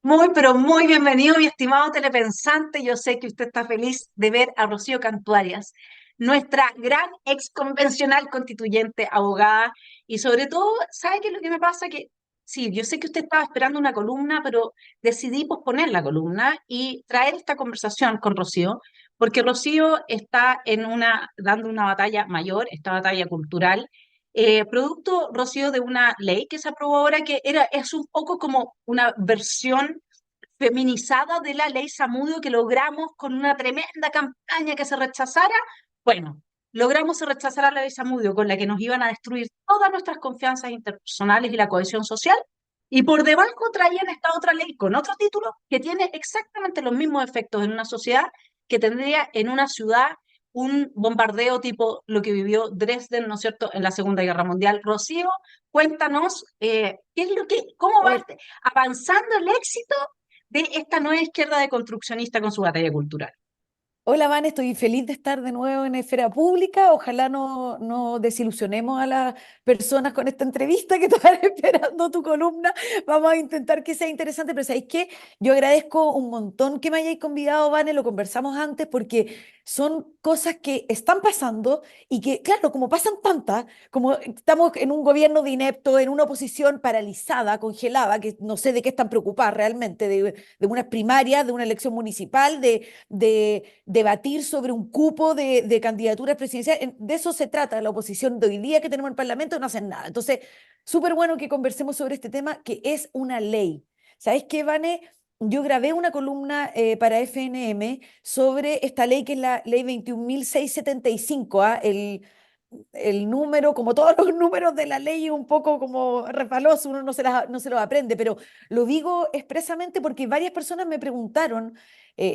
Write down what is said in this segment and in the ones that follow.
Muy, pero muy bienvenido, mi estimado telepensante. Yo sé que usted está feliz de ver a Rocío Cantuarias, nuestra gran ex convencional constituyente, abogada, y sobre todo, ¿sabe qué es lo que me pasa? Que sí, yo sé que usted estaba esperando una columna, pero decidí posponer la columna y traer esta conversación con Rocío, porque Rocío está dando una batalla mayor, esta batalla cultural, producto, Rocío, de una ley que se aprobó ahora es un poco como una versión feminizada de la ley Zamudio que logramos con una tremenda campaña que se rechazara. Bueno, logramos se rechazara la ley Zamudio con la que nos iban a destruir todas nuestras confianzas interpersonales y la cohesión social. Y por debajo traían esta otra ley con otro título que tiene exactamente los mismos efectos en una sociedad que tendría en una ciudad un bombardeo tipo lo que vivió Dresden, ¿no es cierto?, en la Segunda Guerra Mundial. Rocío, cuéntanos qué es cómo va Hol- avanzando el éxito de esta nueva izquierda deconstruccionista con su batalla cultural. Hola, Van, estoy feliz de estar de nuevo en esfera pública. Ojalá no desilusionemos a las personas con esta entrevista que estaban esperando tu columna. Vamos a intentar que sea interesante, pero ¿sabéis qué? Yo agradezco un montón que me hayáis convidado, Vane, lo conversamos antes, porque son cosas que están pasando y que, claro, como pasan tantas, como estamos en un gobierno de inepto, en una oposición paralizada, congelada, que no sé de qué están preocupadas realmente, de unas primarias, de una elección municipal, de debatir sobre un cupo de candidaturas presidenciales. De eso se trata la oposición de hoy día que tenemos en el Parlamento, no hacen nada. Entonces, súper bueno que conversemos sobre este tema que es una ley. ¿Sabes qué, Vane? Yo grabé una columna para FNM sobre esta ley que es la ley 21.675, ¿ah? El número, como todos los números de la ley, es un poco como resbaloso, uno no se los aprende, pero lo digo expresamente porque varias personas me preguntaron,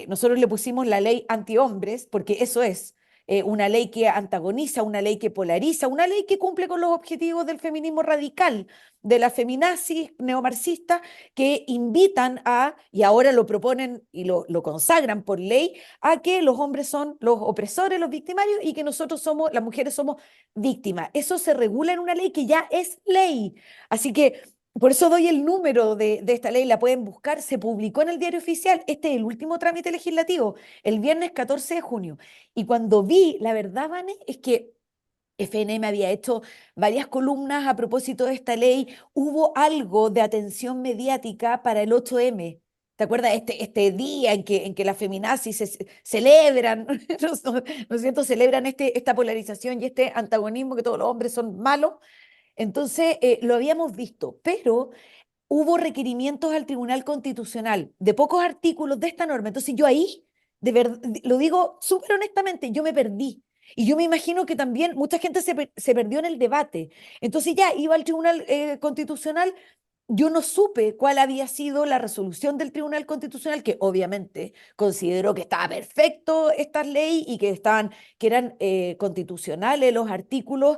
nosotros le pusimos la ley antihombres, porque eso es una ley que antagoniza, una ley que polariza, una ley que cumple con los objetivos del feminismo radical, de la feminazis neomarxista, que invitan a, y ahora lo proponen y lo consagran por ley, a que los hombres son los opresores, los victimarios, y que nosotros somos, las mujeres somos víctimas. Eso se regula en una ley que ya es ley. Así que por eso doy el número de esta ley, la pueden buscar, se publicó en el Diario Oficial, este es el último trámite legislativo, el viernes 14 de junio. Y cuando vi, la verdad, Vane, es que FNM había hecho varias columnas a propósito de esta ley, hubo algo de atención mediática para el 8M. ¿Te acuerdas este día en que las feminazis celebran, ¿no es cierto? Celebran esta polarización y este antagonismo que todos los hombres son malos. Entonces, lo habíamos visto, pero hubo requerimientos al Tribunal Constitucional de pocos artículos de esta norma. Entonces yo ahí, de verdad, lo digo súper honestamente, yo me perdí. Y yo me imagino que también mucha gente se perdió en el debate. Entonces ya iba al Tribunal Constitucional, yo no supe cuál había sido la resolución del Tribunal Constitucional, que obviamente consideró que estaba perfecto esta ley y que eran constitucionales los artículos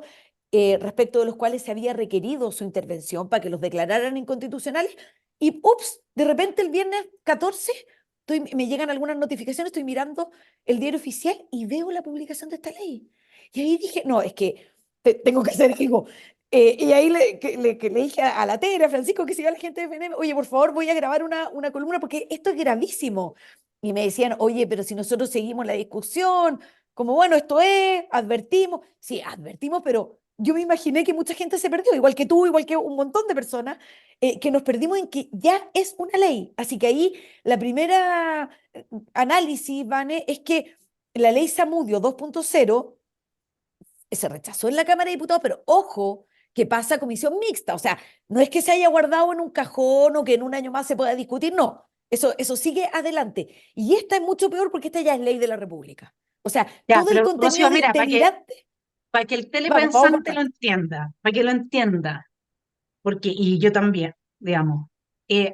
respecto de los cuales se había requerido su intervención para que los declararan inconstitucionales. Y ups, de repente el viernes 14 me llegan algunas notificaciones, estoy mirando el diario oficial y veo la publicación de esta ley. Y ahí dije, no, es que tengo que hacer algo. Y ahí que le dije a la Tere, a Francisco, que siga la gente de FNM, oye, por favor, voy a grabar una columna porque esto es gravísimo. Y me decían, oye, pero si nosotros seguimos la discusión, como bueno, esto es, advertimos, sí, advertimos, pero yo me imaginé que mucha gente se perdió, igual que tú, igual que un montón de personas, que nos perdimos en que ya es una ley. Así que ahí la primera análisis, Vane, es que la ley Zamudio 2.0 se rechazó en la Cámara de Diputados, pero ojo, que pasa a comisión mixta. O sea, no es que se haya guardado en un cajón o que en un año más se pueda discutir, no. Eso sigue adelante. Y esta es mucho peor porque esta ya es ley de la República. O sea, Ya, todo el pero contenido Rocío, mira, delirante, para que el vamos por telepensante lo parte. entienda, para que lo entienda, porque, y yo también, digamos,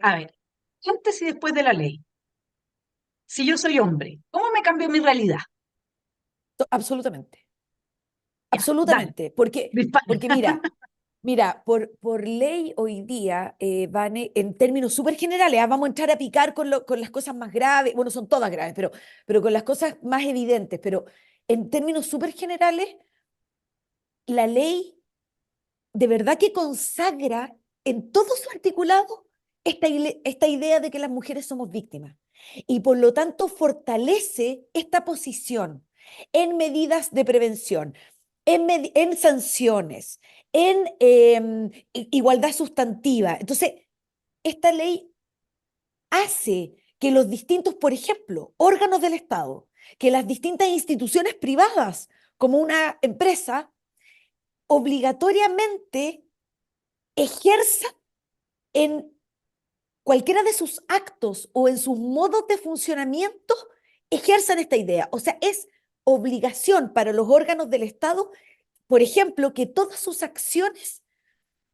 a ver, antes y después de la ley, si yo soy hombre, ¿cómo me cambió mi realidad? Absolutamente. Ya, dale, Absolutamente. dispara. Porque mira, por ley hoy día, Vane, en términos súper generales, vamos a entrar a picar con las cosas más graves, bueno, son todas graves, pero con las cosas más evidentes, pero en términos súper generales, la ley de verdad que consagra en todo su articulado esta idea de que las mujeres somos víctimas y por lo tanto fortalece esta posición en medidas de prevención, en sanciones, en igualdad sustantiva. Entonces, esta ley hace que los distintos, por ejemplo, órganos del Estado, que las distintas instituciones privadas, como una empresa, obligatoriamente ejerza en cualquiera de sus actos o en sus modos de funcionamiento, ejerzan esta idea. O sea, es obligación para los órganos del Estado, por ejemplo, que todas sus acciones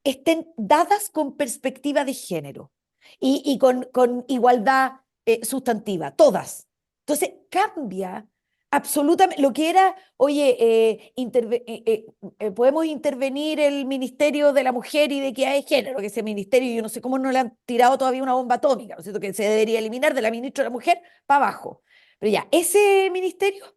estén dadas con perspectiva de género y con igualdad sustantiva, todas. Entonces cambia absolutamente lo que era, oye, podemos intervenir el Ministerio de la Mujer y de Equidad de Género, que ese ministerio, yo no sé cómo no le han tirado todavía una bomba atómica, ¿no es cierto? Que se debería eliminar de la ministra de la Mujer para abajo. Pero ya, ese ministerio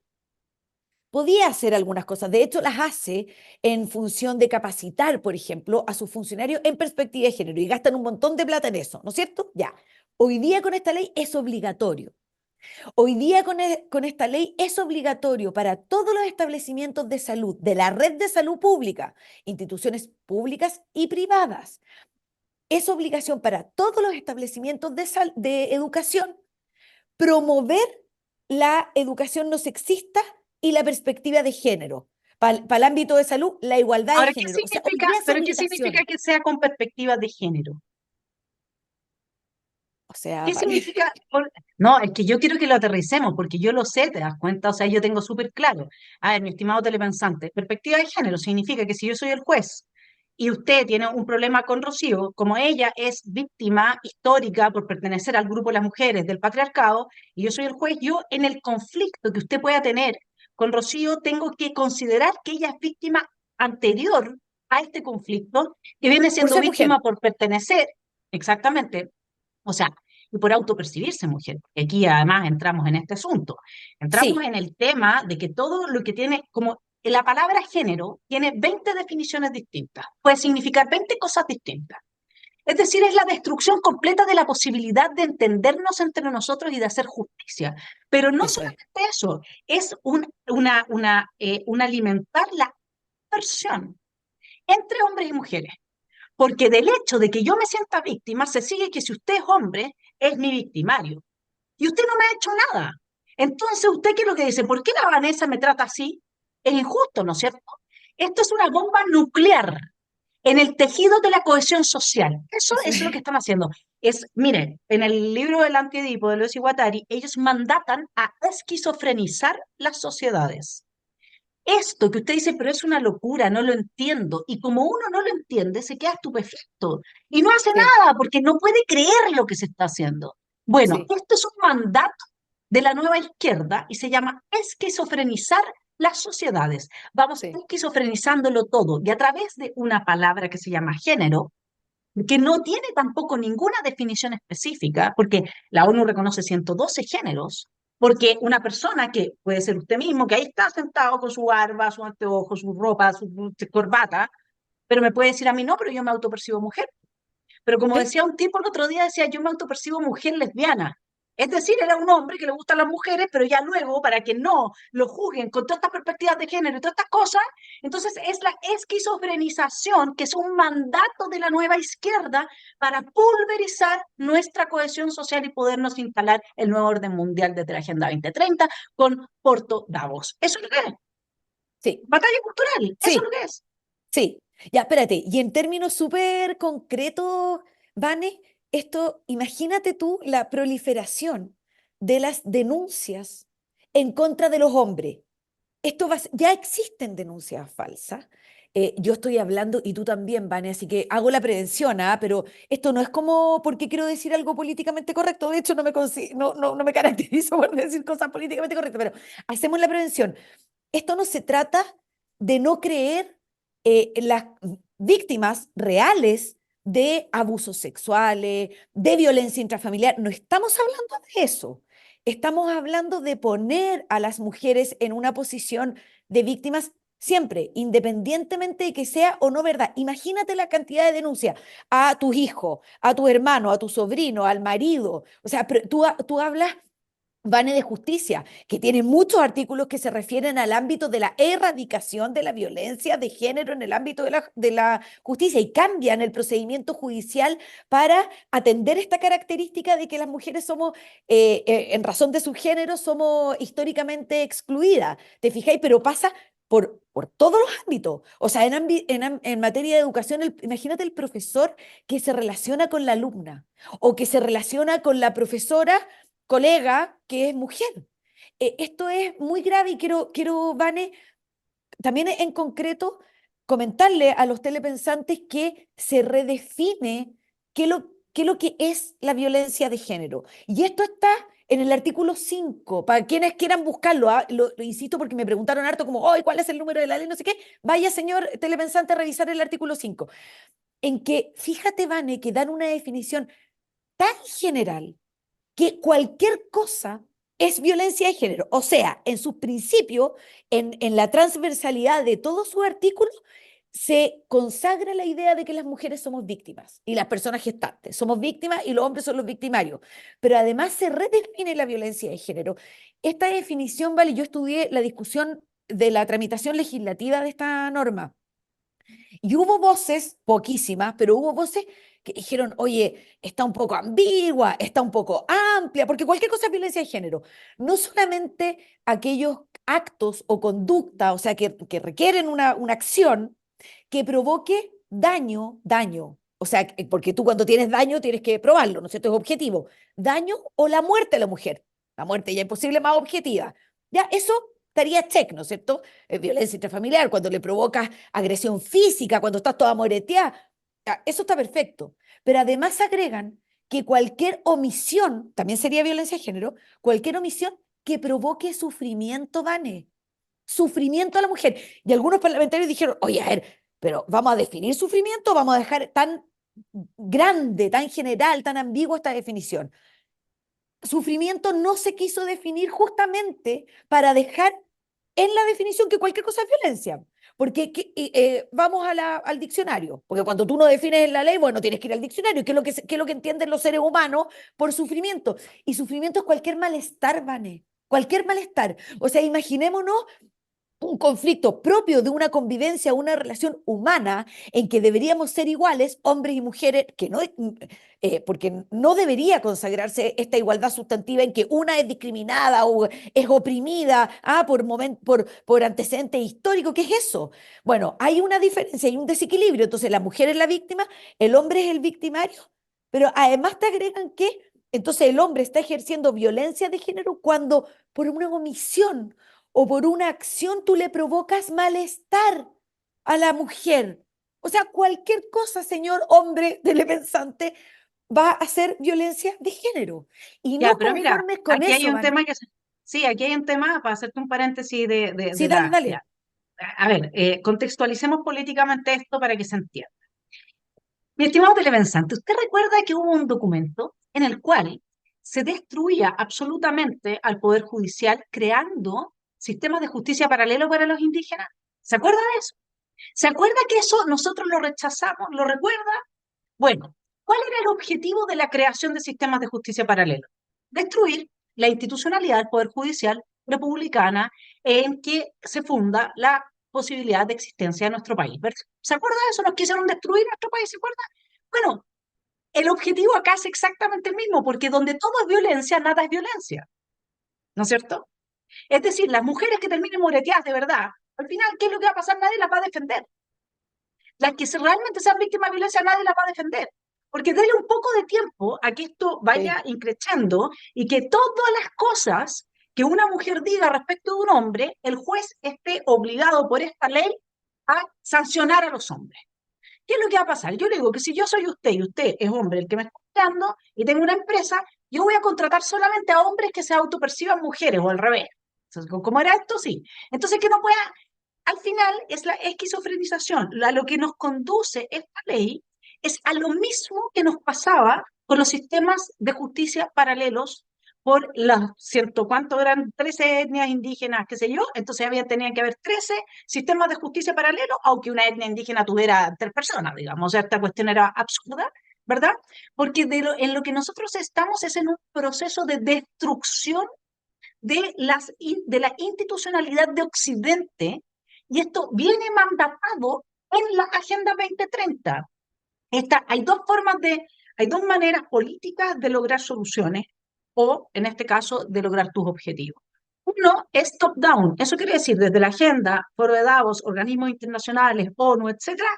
podía hacer algunas cosas, de hecho las hace en función de capacitar, por ejemplo, a sus funcionarios en perspectiva de género y gastan un montón de plata en eso, ¿no es cierto? Ya. Hoy día con esta ley es obligatorio. Hoy día con esta ley es obligatorio para todos los establecimientos de salud, de la red de salud pública, instituciones públicas y privadas. Es obligación para todos los establecimientos de educación promover la educación no sexista y la perspectiva de género. Para el ámbito de salud, la igualdad de Ahora, ¿qué género. O sea, hoy significa, día es pero qué significa obligación. que sea con perspectiva de género? O sea, ¿Qué vale. significa? No, es que yo quiero que lo aterricemos, porque yo lo sé, te das cuenta, o sea, yo tengo súper claro. A ver, mi estimado telepensante, perspectiva de género significa que si yo soy el juez y usted tiene un problema con Rocío, como ella es víctima histórica por pertenecer al grupo de las mujeres del patriarcado, y yo soy el juez, yo en el conflicto que usted pueda tener con Rocío, tengo que considerar que ella es víctima anterior a este conflicto, que viene Por siendo ser mujer. víctima por pertenecer, exactamente, o sea, y por autopercibirse mujer. Y aquí además entramos en este asunto. Entramos Sí, en el tema de que todo lo que tiene, como la palabra género, tiene 20 definiciones distintas. Puede significar 20 cosas distintas. Es decir, es la destrucción completa de la posibilidad de entendernos entre nosotros y de hacer justicia. Pero no eso es. solamente eso, es un alimentar la aversión entre hombres y mujeres. Porque del hecho de que yo me sienta víctima, se sigue que si usted es hombre, es mi victimario. Y usted no me ha hecho nada. Entonces, ¿usted qué es lo que dice? ¿Por qué la Vanessa me trata así? Es injusto, ¿no es cierto? Esto es una bomba nuclear en el tejido de la cohesión social. Eso Eso es lo que es. están haciendo. Miren, en el libro del Antiedipo de Deleuze y Guattari, ellos mandatan a esquizofrenizar las sociedades. Esto que usted dice, pero es una locura, no lo entiendo. Y como uno no lo entiende, se queda estupefacto y no hace Sí, nada porque no puede creer lo que se está haciendo. Bueno, sí, esto es un mandato de la nueva izquierda y se llama esquizofrenizar las sociedades. Vamos sí. esquizofrenizándolo todo y a través de una palabra que se llama género, que no tiene tampoco ninguna definición específica, porque la ONU reconoce 112 géneros, porque una persona que puede ser usted mismo, que ahí está sentado con su barba, su anteojo, su ropa, su corbata, pero me puede decir a mí no, pero yo me autopercibo mujer. Pero como Sí, decía un tipo el otro día, decía, yo me autopercibo mujer lesbiana. Es decir, era un hombre que le gustan las mujeres, pero ya luego, para que no lo juzguen con todas estas perspectivas de género y todas estas cosas, entonces es la esquizofrenización, que es un mandato de la nueva izquierda para pulverizar nuestra cohesión social y podernos instalar el nuevo orden mundial desde la Agenda 2030 con Porto Davos. Eso es lo que es. sí, Batalla cultural, eso es lo sí, que es. sí. Ya, espérate, y en términos súper concretos, Vane, esto, imagínate tú la proliferación de las denuncias en contra de los hombres. Ya existen denuncias falsas. Yo estoy hablando, y tú también, Vane, así que hago la prevención, ¿ah? Pero esto no es como porque quiero decir algo políticamente correcto. De hecho, no me caracterizo por decir cosas políticamente correctas, pero hacemos la prevención. Esto no se trata de no creer en las víctimas reales de abusos sexuales, de violencia intrafamiliar. No estamos hablando de eso. Estamos hablando de poner a las mujeres en una posición de víctimas siempre, independientemente de que sea o no verdad. Imagínate la cantidad de denuncias a tu hijo, a tu hermano, a tu sobrino, al marido. O sea, tú hablas, Vane, de justicia, que tiene muchos artículos que se refieren al ámbito de la erradicación de la violencia de género en el ámbito de la justicia y cambian el procedimiento judicial para atender esta característica de que las mujeres somos, en razón de su género, somos históricamente excluidas. ¿Te fijáis? Pero pasa por todos los ámbitos. O sea, en materia de educación, imagínate el profesor que se relaciona con la alumna o que se relaciona con la profesora colega que es mujer. Esto es muy grave y Vane, también en concreto comentarle a los telepensantes que se redefine qué lo que es la violencia de género. Y esto está en el artículo 5 para quienes quieran buscarlo, ¿ah? Lo insisto porque me preguntaron harto como, hoy ¿cuál es el número de la ley? No sé qué. Vaya, señor telepensante, a revisar el artículo 5 en que, fíjate, Vane, que dan una definición tan general que cualquier cosa es violencia de género. O sea, en sus principios, en la transversalidad de todos sus artículos, se consagra la idea de que las mujeres somos víctimas y las personas gestantes somos víctimas y los hombres son los victimarios. Pero además se redefine la violencia de género. Esta definición, vale, yo estudié la discusión de la tramitación legislativa de esta norma y hubo voces, poquísimas, pero hubo voces que dijeron, oye, está un poco ambigua, está un poco amplia, porque cualquier cosa es violencia de género. No solamente aquellos actos o conducta, o sea, que requieren una acción que provoque daño. O sea, porque tú cuando tienes daño tienes que probarlo, ¿no es cierto? Es objetivo. Daño o la muerte de la mujer. La muerte ya es posible más objetiva. Ya, eso estaría check, ¿no es cierto? Violencia intrafamiliar, cuando le provocas agresión física, cuando estás toda moreteada, eso está perfecto. Pero además agregan que cualquier omisión, también sería violencia de género, cualquier omisión que provoque sufrimiento, Vane, sufrimiento a la mujer. Y algunos parlamentarios dijeron, oye, a ver, pero ¿vamos a definir sufrimiento o vamos a dejar tan grande, tan general, tan ambigua esta definición? Sufrimiento no se quiso definir justamente para dejar en la definición que cualquier cosa es violencia. Porque vamos al diccionario, porque cuando tú no defines en la ley, bueno, tienes que ir al diccionario, qué es lo que entienden los seres humanos por sufrimiento. Y sufrimiento es cualquier malestar, Vane, cualquier malestar. O sea, imaginémonos un conflicto propio de una convivencia, una relación humana en que deberíamos ser iguales, hombres y mujeres, que no, porque no debería consagrarse esta igualdad sustantiva en que una es discriminada o es oprimida por antecedentes históricos. ¿Qué es eso? Bueno, hay una diferencia, hay un desequilibrio. Entonces, la mujer es la víctima, el hombre es el victimario, pero además te agregan que entonces el hombre está ejerciendo violencia de género cuando por una omisión o por una acción tú le provocas malestar a la mujer. O sea, cualquier cosa, señor hombre telepensante, va a ser violencia de género. Y Ya, no pero mira, conformes con aquí hay eso, un Vane. tema sí, aquí hay un tema, para hacerte un paréntesis Sí, dale, ya. dale. A ver, contextualicemos políticamente esto para que se entienda. Mi estimado telepensante, ¿usted recuerda que hubo un documento en el cual se destruía absolutamente al Poder Judicial creando sistemas de justicia paralelo para los indígenas? ¿Se acuerda de eso? ¿Se acuerda que eso nosotros lo rechazamos? ¿Lo recuerda? Bueno, ¿cuál era el objetivo de la creación de sistemas de justicia paralelo? Destruir la institucionalidad del Poder Judicial republicana en que se funda la posibilidad de existencia de nuestro país. ¿Se acuerda de eso? Nos quisieron destruir nuestro país, ¿se acuerda? Bueno, el objetivo acá es exactamente el mismo, porque donde todo es violencia, nada es violencia, ¿no es cierto? Es decir, las mujeres que terminen moreteadas de verdad, al final, ¿qué es lo que va a pasar? Nadie las va a defender. las que realmente sean víctimas de violencia, nadie las va a defender. Porque denle un poco de tiempo a que esto Sí. vaya increciendo y que todas las cosas que una mujer diga respecto de un hombre, el juez esté obligado por esta ley a sancionar a los hombres. ¿Qué es lo que va a pasar? Yo le digo que si yo soy usted y usted es hombre el que me está hablando y tengo una empresa, yo voy a contratar solamente a hombres que se autoperciban mujeres o al revés. Entonces, ¿cómo era esto? Sí. Entonces, que no pueda, al final es la esquizofrenización. Lo que nos conduce esta ley es a lo mismo que nos pasaba con los sistemas de justicia paralelos por las ciento cuánto eran 13 etnias indígenas, qué sé yo, entonces tenían que haber 13 sistemas de justicia paralelos, aunque una etnia indígena tuviera 3 personas, digamos, o sea, esta cuestión era absurda, ¿verdad? Porque en lo que nosotros estamos es en un proceso de destrucción de la institucionalidad de Occidente, y esto viene mandatado en la Agenda 2030. Hay dos maneras políticas de lograr soluciones, o en este caso, de lograr tus objetivos. Uno es top-down, eso quiere decir desde la agenda, Foro de Davos, organismos internacionales, ONU, etcétera,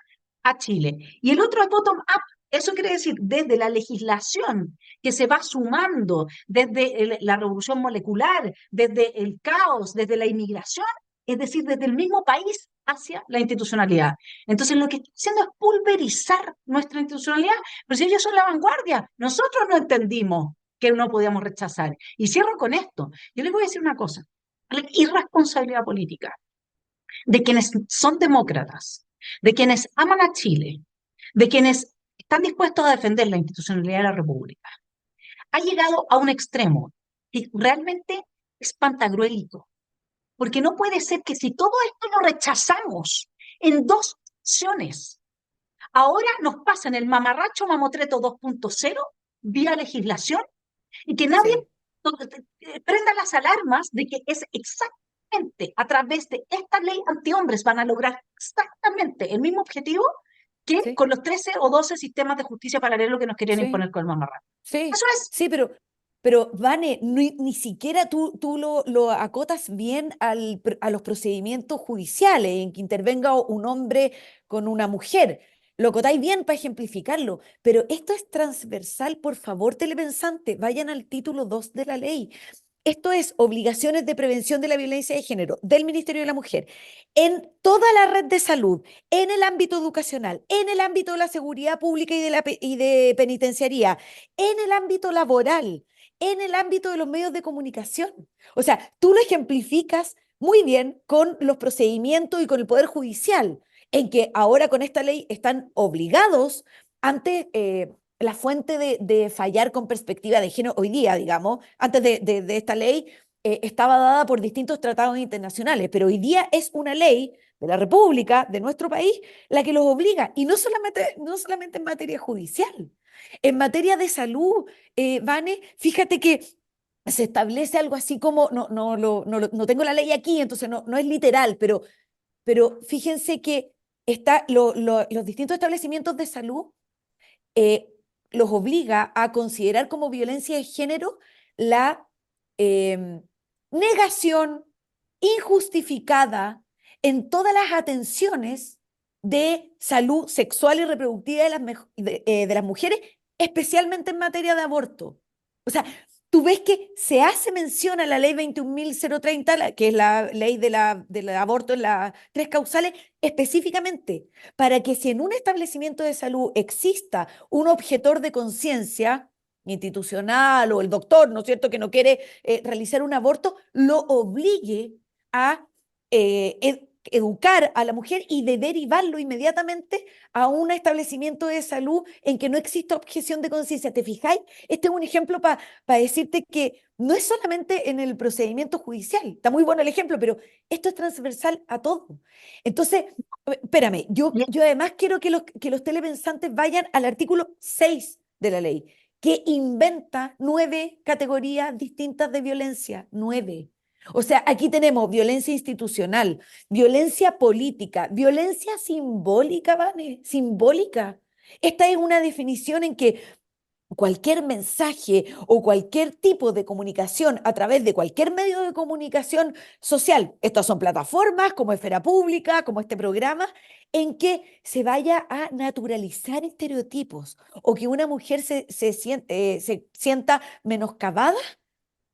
a Chile. Y el otro es bottom-up, eso quiere decir desde la legislación que se va sumando, desde la revolución molecular, desde el caos, desde la inmigración, es decir, desde el mismo país hacia la institucionalidad. Entonces, lo que está haciendo es pulverizar nuestra institucionalidad, pero si ellos son la vanguardia, nosotros no entendimos que no podíamos rechazar. Y cierro con esto. Yo les voy a decir una cosa. La irresponsabilidad política de quienes son demócratas, de quienes aman a Chile, de quienes están dispuestos a defender la institucionalidad de la República, ha llegado a un extremo que realmente es pantagruélico. Porque no puede ser que si todo esto lo rechazamos en dos opciones, ahora nos pasan el mamarracho mamotreto 2.0 vía legislación y que nadie Sí, prenda las alarmas de que es exactamente a través de esta ley antihombres van a lograr exactamente el mismo objetivo que sí, con los 13 o 12 sistemas de justicia paralelo que nos querían sí. imponer con el mamarracho. Sí, Eso es. sí, pero Vane, ni siquiera tú lo acotas bien a los procedimientos judiciales en que intervenga un hombre con una mujer. Lo acotáis bien para ejemplificarlo, pero esto es transversal, por favor, telepensantes, vayan al título 2 de la ley. Esto es obligaciones de prevención de la violencia de género del Ministerio de la Mujer en toda la red de salud, en el ámbito educacional, en el ámbito de la seguridad pública y de penitenciaría, en el ámbito laboral, en el ámbito de los medios de comunicación. O sea, tú lo ejemplificas muy bien con los procedimientos y con el Poder Judicial, en que ahora con esta ley están obligados ante la fuente de fallar con perspectiva de género hoy día, digamos, antes de esta ley, estaba dada por distintos tratados internacionales, pero hoy día es una ley de la República, de nuestro país, la que los obliga, y no solamente en materia judicial, en materia de salud, Vane, fíjate que se establece algo así como, no tengo la ley aquí, entonces no es literal, pero fíjense que los distintos establecimientos de salud eh, los obliga a considerar como violencia de género la eh, negación injustificada en todas las atenciones de salud sexual y reproductiva de las mujeres, especialmente en materia de aborto. O sea, tú ves que se hace mención a la ley 21.030, que es la ley del aborto en las 3 causales, específicamente para que si en un establecimiento de salud exista un objetor de conciencia institucional o el doctor, ¿no es cierto?, que no quiere realizar un aborto, lo obligue a educar a la mujer y de derivarlo inmediatamente a un establecimiento de salud en que no exista objeción de conciencia. ¿Te fijáis? Este es un ejemplo para decirte que no es solamente en el procedimiento judicial, está muy bueno el ejemplo, pero esto es transversal a todo. Entonces, espérame, yo además quiero que los telepensantes vayan al artículo 6 de la ley, que inventa 9 categorías distintas de violencia, 9. O sea, aquí tenemos violencia institucional, violencia política, violencia simbólica, ¿vale? Simbólica. Esta es una definición en que cualquier mensaje o cualquier tipo de comunicación a través de cualquier medio de comunicación social, estas son plataformas como Esfera Pública, como este programa, en que se vaya a naturalizar estereotipos o que una mujer se sienta menoscabada,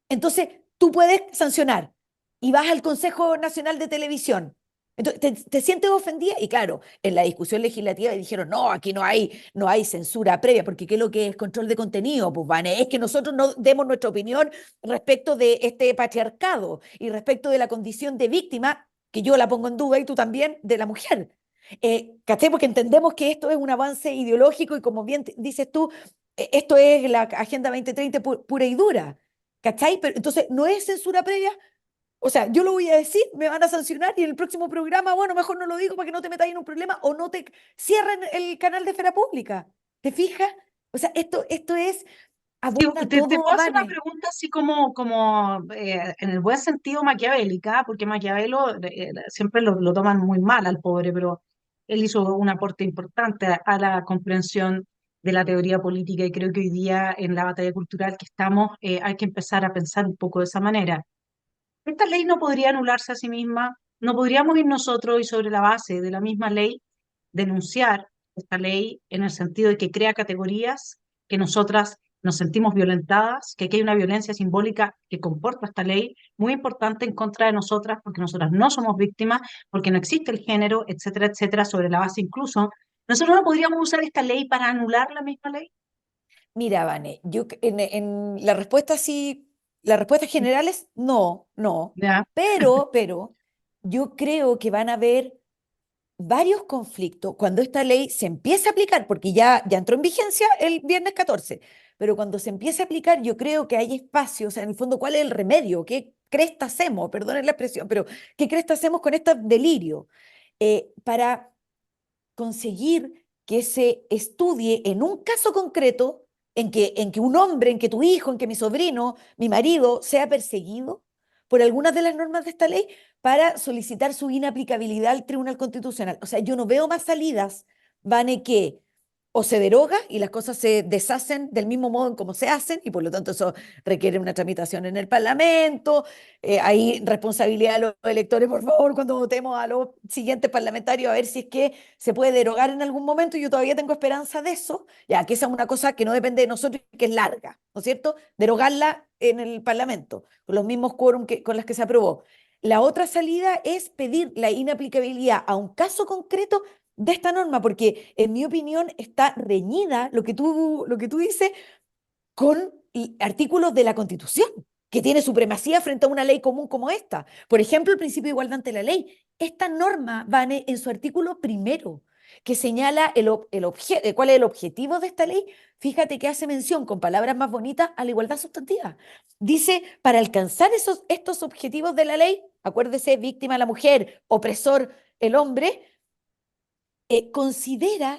entonces, tú puedes sancionar y vas al Consejo Nacional de Televisión. Entonces, te sientes ofendida y claro, en la discusión legislativa dijeron, no, aquí no hay censura previa, porque ¿qué es lo que es control de contenido? Pues, Vane, es que nosotros no demos nuestra opinión respecto de este patriarcado y respecto de la condición de víctima, que yo la pongo en duda y tú también, de la mujer. ¿Cachai? Porque entendemos que esto es un avance ideológico y como bien dices tú, esto es la Agenda 2030 pura y dura. ¿Cachai? Pero entonces no es censura previa. O sea, yo lo voy a decir, me van a sancionar y en el próximo programa, bueno, mejor no lo digo para que no te metas en un problema o no te cierren el canal de Esfera Pública. ¿Te fijas? O sea, esto es, Sí, abunda te todo, puedo hacer una Vane. pregunta así como en el buen sentido maquiavélica, porque Maquiavelo siempre lo toman muy mal al pobre, pero él hizo un aporte importante a la comprensión de la teoría política y creo que hoy día en la batalla cultural que estamos hay que empezar a pensar un poco de esa manera. Esta ley no podría anularse a sí misma, no podríamos ir nosotros y sobre la base de la misma ley denunciar esta ley en el sentido de que crea categorías que nosotras nos sentimos violentadas, que aquí hay una violencia simbólica que comporta esta ley muy importante en contra de nosotras porque nosotras no somos víctimas, porque no existe el género, etcétera, etcétera, sobre la base incluso. Nosotros no podríamos usar esta ley para anular la misma ley. Mira, Vane, en la respuesta sí, la respuesta general es no, no, ¿Ya? pero yo creo que van a haber varios conflictos cuando esta ley se empiece a aplicar, porque ya entró en vigencia el viernes 14, pero cuando se empiece a aplicar, yo creo que hay espacios, en el fondo, ¿cuál es el remedio? ¿Qué cresta hacemos? Perdonen la expresión, pero ¿qué cresta hacemos con este delirio? Para conseguir que se estudie en un caso concreto, en que un hombre, en que tu hijo, en que mi sobrino, mi marido sea perseguido por algunas de las normas de esta ley para solicitar su inaplicabilidad al Tribunal Constitucional. O sea, yo no veo más salidas, Vane, que o se deroga y las cosas se deshacen del mismo modo en cómo se hacen y por lo tanto eso requiere una tramitación en el Parlamento. Hay responsabilidad de los electores, por favor, cuando votemos a los siguientes parlamentarios, a ver si es que se puede derogar en algún momento. Yo todavía tengo esperanza de eso, ya que esa es una cosa que no depende de nosotros y que es larga, ¿no es cierto? Derogarla en el Parlamento, con los mismos quórum con las que se aprobó. La otra salida es pedir la inaplicabilidad a un caso concreto de esta norma, porque en mi opinión está reñida lo que tú dices con artículos de la Constitución, que tiene supremacía frente a una ley común como esta. Por ejemplo, el principio de igualdad ante la ley. Esta norma, Vane, en su artículo primero, que señala cuál es el objetivo de esta ley, fíjate que hace mención con palabras más bonitas a la igualdad sustantiva. Dice, para alcanzar estos objetivos de la ley, acuérdese, víctima la mujer, opresor el hombre,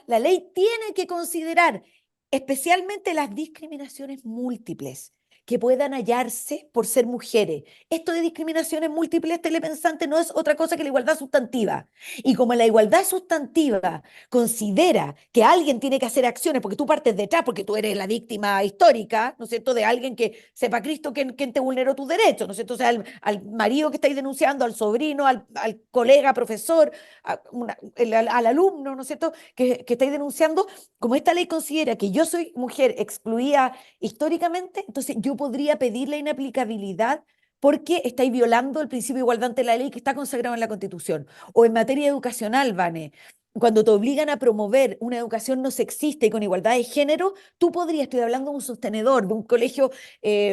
la ley tiene que considerar especialmente las discriminaciones múltiples que puedan hallarse por ser mujeres. Esto de discriminaciones múltiples telepensantes no es otra cosa que la igualdad sustantiva. Y como la igualdad sustantiva considera que alguien tiene que hacer acciones, porque tú partes detrás, porque tú eres la víctima histórica, ¿no es cierto?, de alguien que sepa Cristo quién te vulneró tus derechos, ¿no es cierto? O sea, al marido que estáis denunciando, al sobrino, al colega, profesor, al alumno, ¿no es cierto?, que estáis denunciando, como esta ley considera que yo soy mujer excluida históricamente, entonces yo podría pedir la inaplicabilidad porque estáis violando el principio de igualdad ante la ley que está consagrado en la Constitución. O en materia educacional, Vane, cuando te obligan a promover una educación no sexista y con igualdad de género, tú podrías, estoy hablando de un sostenedor, de un colegio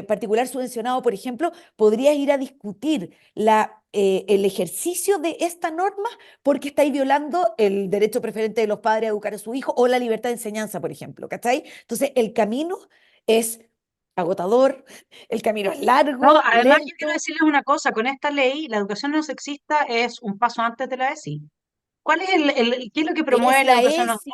particular subvencionado, por ejemplo, podrías ir a discutir el ejercicio de esta norma porque estáis violando el derecho preferente de los padres a educar a su hijo o la libertad de enseñanza, por ejemplo, ¿cachai? Entonces, el camino es agotador, el camino es No, largo, además yo quiero lento, decirles una cosa, con esta ley la educación no sexista es un paso antes de la ESI. ¿Cuál es qué es lo que promueve es la la educación no, ESI,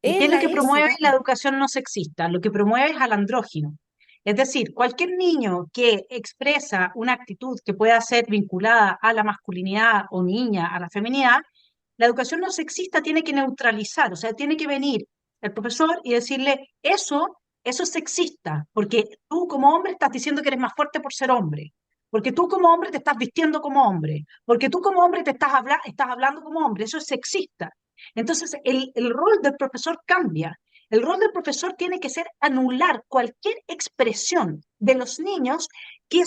qué es es lo la que ESI, promueve la vale. educación no sexista? Lo que promueve es al andrógino. Es decir, cualquier niño que expresa una actitud que pueda ser vinculada a la masculinidad o niña a la feminidad, la educación no sexista tiene que neutralizar, o sea, tiene que venir el profesor y decirle, eso eso es sexista, porque tú como hombre estás diciendo que eres más fuerte por ser hombre, porque tú como hombre te estás vistiendo como hombre, porque tú como hombre estás hablando como hombre, eso es sexista. Entonces, el rol del profesor cambia. El rol del profesor tiene que ser anular cualquier expresión de los niños que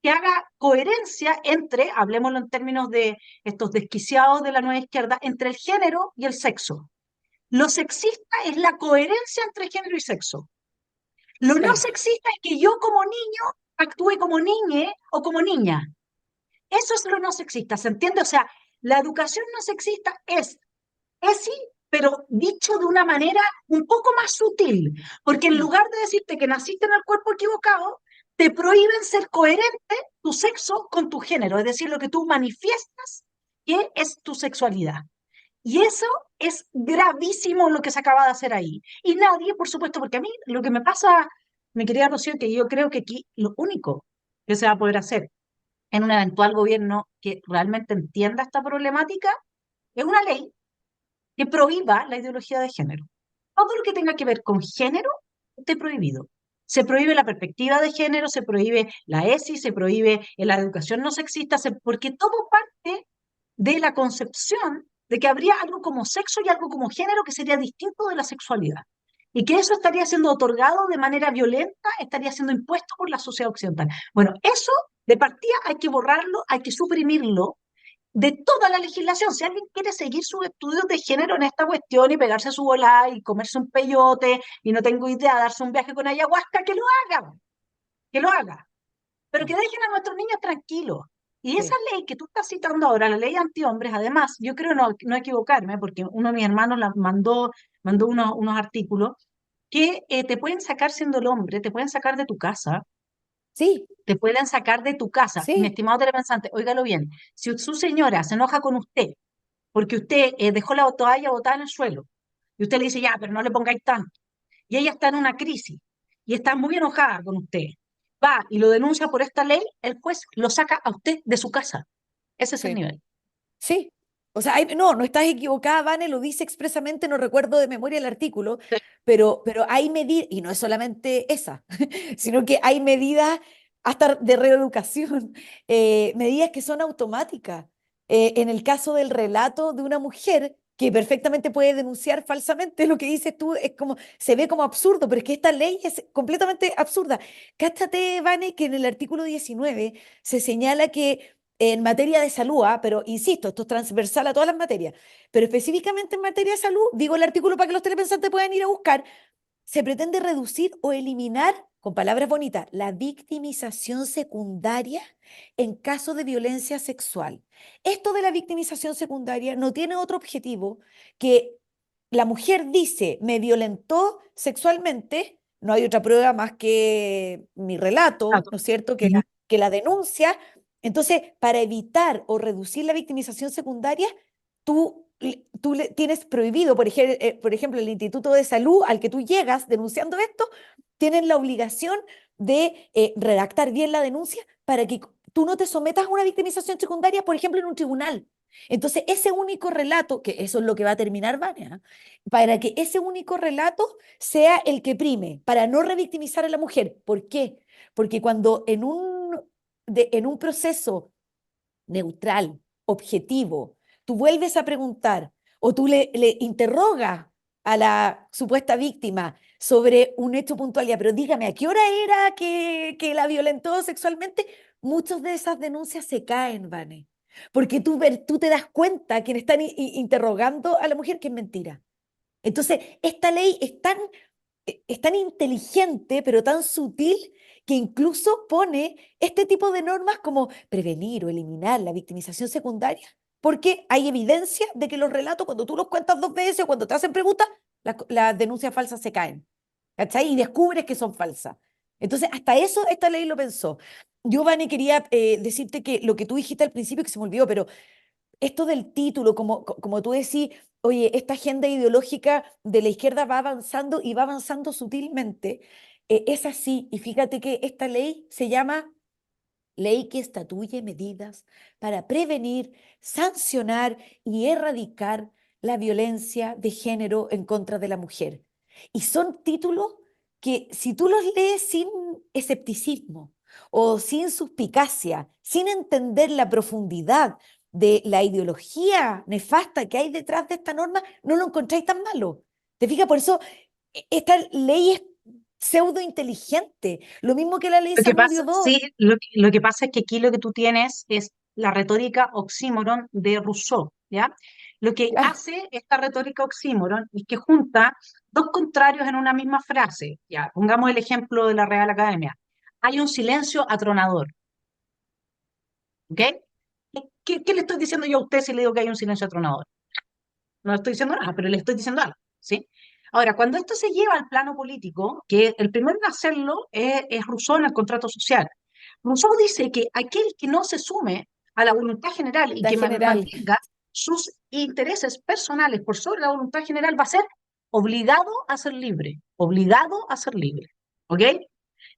haga coherencia entre, hablemoslo en términos de estos desquiciados de la nueva izquierda, entre el género y el sexo. Lo sexista es la coherencia entre género y sexo. Lo no Claro, sexista es que yo como niño actúe como niñe o como niña. Eso es lo no sexista, ¿se entiende? O sea, la educación no sexista es sí, pero dicho de una manera un poco más sutil, porque en mm, lugar de decirte que naciste en el cuerpo equivocado, te prohíben ser coherente tu sexo con tu género, es decir, lo que tú manifiestas que es tu sexualidad. Y eso es gravísimo lo que se acaba de hacer ahí. Y nadie, por supuesto, porque a mí lo que me pasa, mi querida Rocío, que yo creo que aquí lo único que se va a poder hacer en un eventual gobierno que realmente entienda esta problemática es una ley que prohíba la ideología de género. Todo lo que tenga que ver con género esté prohibido. Se prohíbe la perspectiva de género, se prohíbe la ESI, se prohíbe la educación no sexista, porque todo parte de la concepción de que habría algo como sexo y algo como género que sería distinto de la sexualidad. Y que eso estaría siendo otorgado de manera violenta, estaría siendo impuesto por la sociedad occidental. Bueno, eso de partida hay que borrarlo, hay que suprimirlo de toda la legislación. Si alguien quiere seguir sus estudios de género en esta cuestión y pegarse su volada y comerse un peyote y no tengo idea, darse un viaje con ayahuasca, haga, que lo haga, pero que mm, dejen a nuestros niños tranquilos. Y esa sí. ley que tú estás citando ahora, la ley antihombres, además, yo creo no equivocarme, porque uno de mis hermanos mandó unos artículos que te pueden sacar siendo el hombre, te pueden sacar de tu casa, Sí, te pueden sacar de tu casa. Mi sí, estimado telepensante, óigalo bien, si su señora se enoja con usted porque usted dejó la toalla botada en el suelo y usted le dice, ya, pero no le pongáis tanto, y ella está en una crisis y está muy enojada con usted, va y lo denuncia por esta ley, el juez lo saca a usted de su casa. Ese es el sí, nivel. sí. O sea, no, no estás equivocada, Vane, lo dice expresamente, no recuerdo de memoria el artículo, Sí. pero hay medidas, y no es solamente esa, sino que hay medidas hasta de reeducación, medidas que son automáticas. En el caso del relato de una mujer que perfectamente puede denunciar falsamente, lo que dices tú es como, se ve como absurdo, pero es que esta ley es completamente absurda. Cáchate, Vane, que en el artículo 19 se señala que en materia de salud, pero insisto, esto es transversal a todas las materias, pero específicamente en materia de salud, digo el artículo para que los telepensantes puedan ir a buscar, se pretende reducir o eliminar, con palabras bonitas, la victimización secundaria en caso de violencia sexual. Esto de la victimización secundaria no tiene otro objetivo que la mujer dice, me violentó sexualmente, no hay otra prueba más que mi relato, Claro. ¿no es cierto?, Ujú. que la denuncia. Entonces, para evitar o reducir la victimización secundaria, tú le tienes prohibido, por ejemplo, el Instituto de Salud al que tú llegas denunciando esto, tienen la obligación de redactar bien la denuncia para que tú no te sometas a una victimización secundaria, por ejemplo, en un tribunal. Entonces, ese único relato, que eso es lo que va a terminar Vania, para que ese único relato sea el que prime, para no revictimizar a la mujer. ¿Por qué? Porque cuando en un proceso neutral, objetivo, tú vuelves a preguntar o tú le interrogas a la supuesta víctima sobre un hecho puntual, ya, pero dígame, ¿a qué hora era que la violentó sexualmente? Muchas de esas denuncias se caen, Vane, porque tú te das cuenta quien están interrogando a la mujer que es mentira. Entonces, esta ley es tan inteligente, pero tan sutil, que incluso pone este tipo de normas como prevenir o eliminar la victimización secundaria, porque hay evidencia de que los relatos, cuando tú los cuentas dos veces o cuando te hacen preguntas, las denuncias falsas se caen, ¿cachai? Y descubres que son falsas. Entonces, hasta eso esta ley lo pensó. Yo, Vane, quería decirte que lo que tú dijiste al principio, que se me olvidó, pero esto del título, como tú decís, oye, esta agenda ideológica de la izquierda va avanzando y va avanzando sutilmente, es así. Y fíjate que esta ley se llama Ley que estatuye medidas para prevenir, sancionar y erradicar la violencia de género en contra de la mujer. Y son títulos que si tú los lees sin escepticismo o sin suspicacia, sin entender la profundidad de la ideología nefasta que hay detrás de esta norma, no lo encontráis tan malo. ¿Te fijas? Por eso esta ley es pseudo inteligente, lo mismo que la ley Lo que pasa, Samudio 2. sí, lo que pasa es que aquí lo que tú tienes es la retórica oxímoron de Rousseau, ¿ya? Lo que Claro, hace esta retórica oxímoron es que junta dos contrarios en una misma frase, ¿ya? Pongamos el ejemplo de la Real Academia. Hay un silencio atronador, ¿ok? ¿Qué le estoy diciendo yo a usted si le digo que hay un silencio atronador? No le estoy diciendo nada, pero le estoy diciendo algo, ¿sí? Ahora, cuando esto se lleva al plano político, que el primero en hacerlo es Rousseau en el contrato social. Rousseau dice que aquel que no se sume a la voluntad general y da que general. mantenga sus intereses personales por sobre la voluntad general va a ser obligado a ser libre, obligado a ser libre, ¿ok?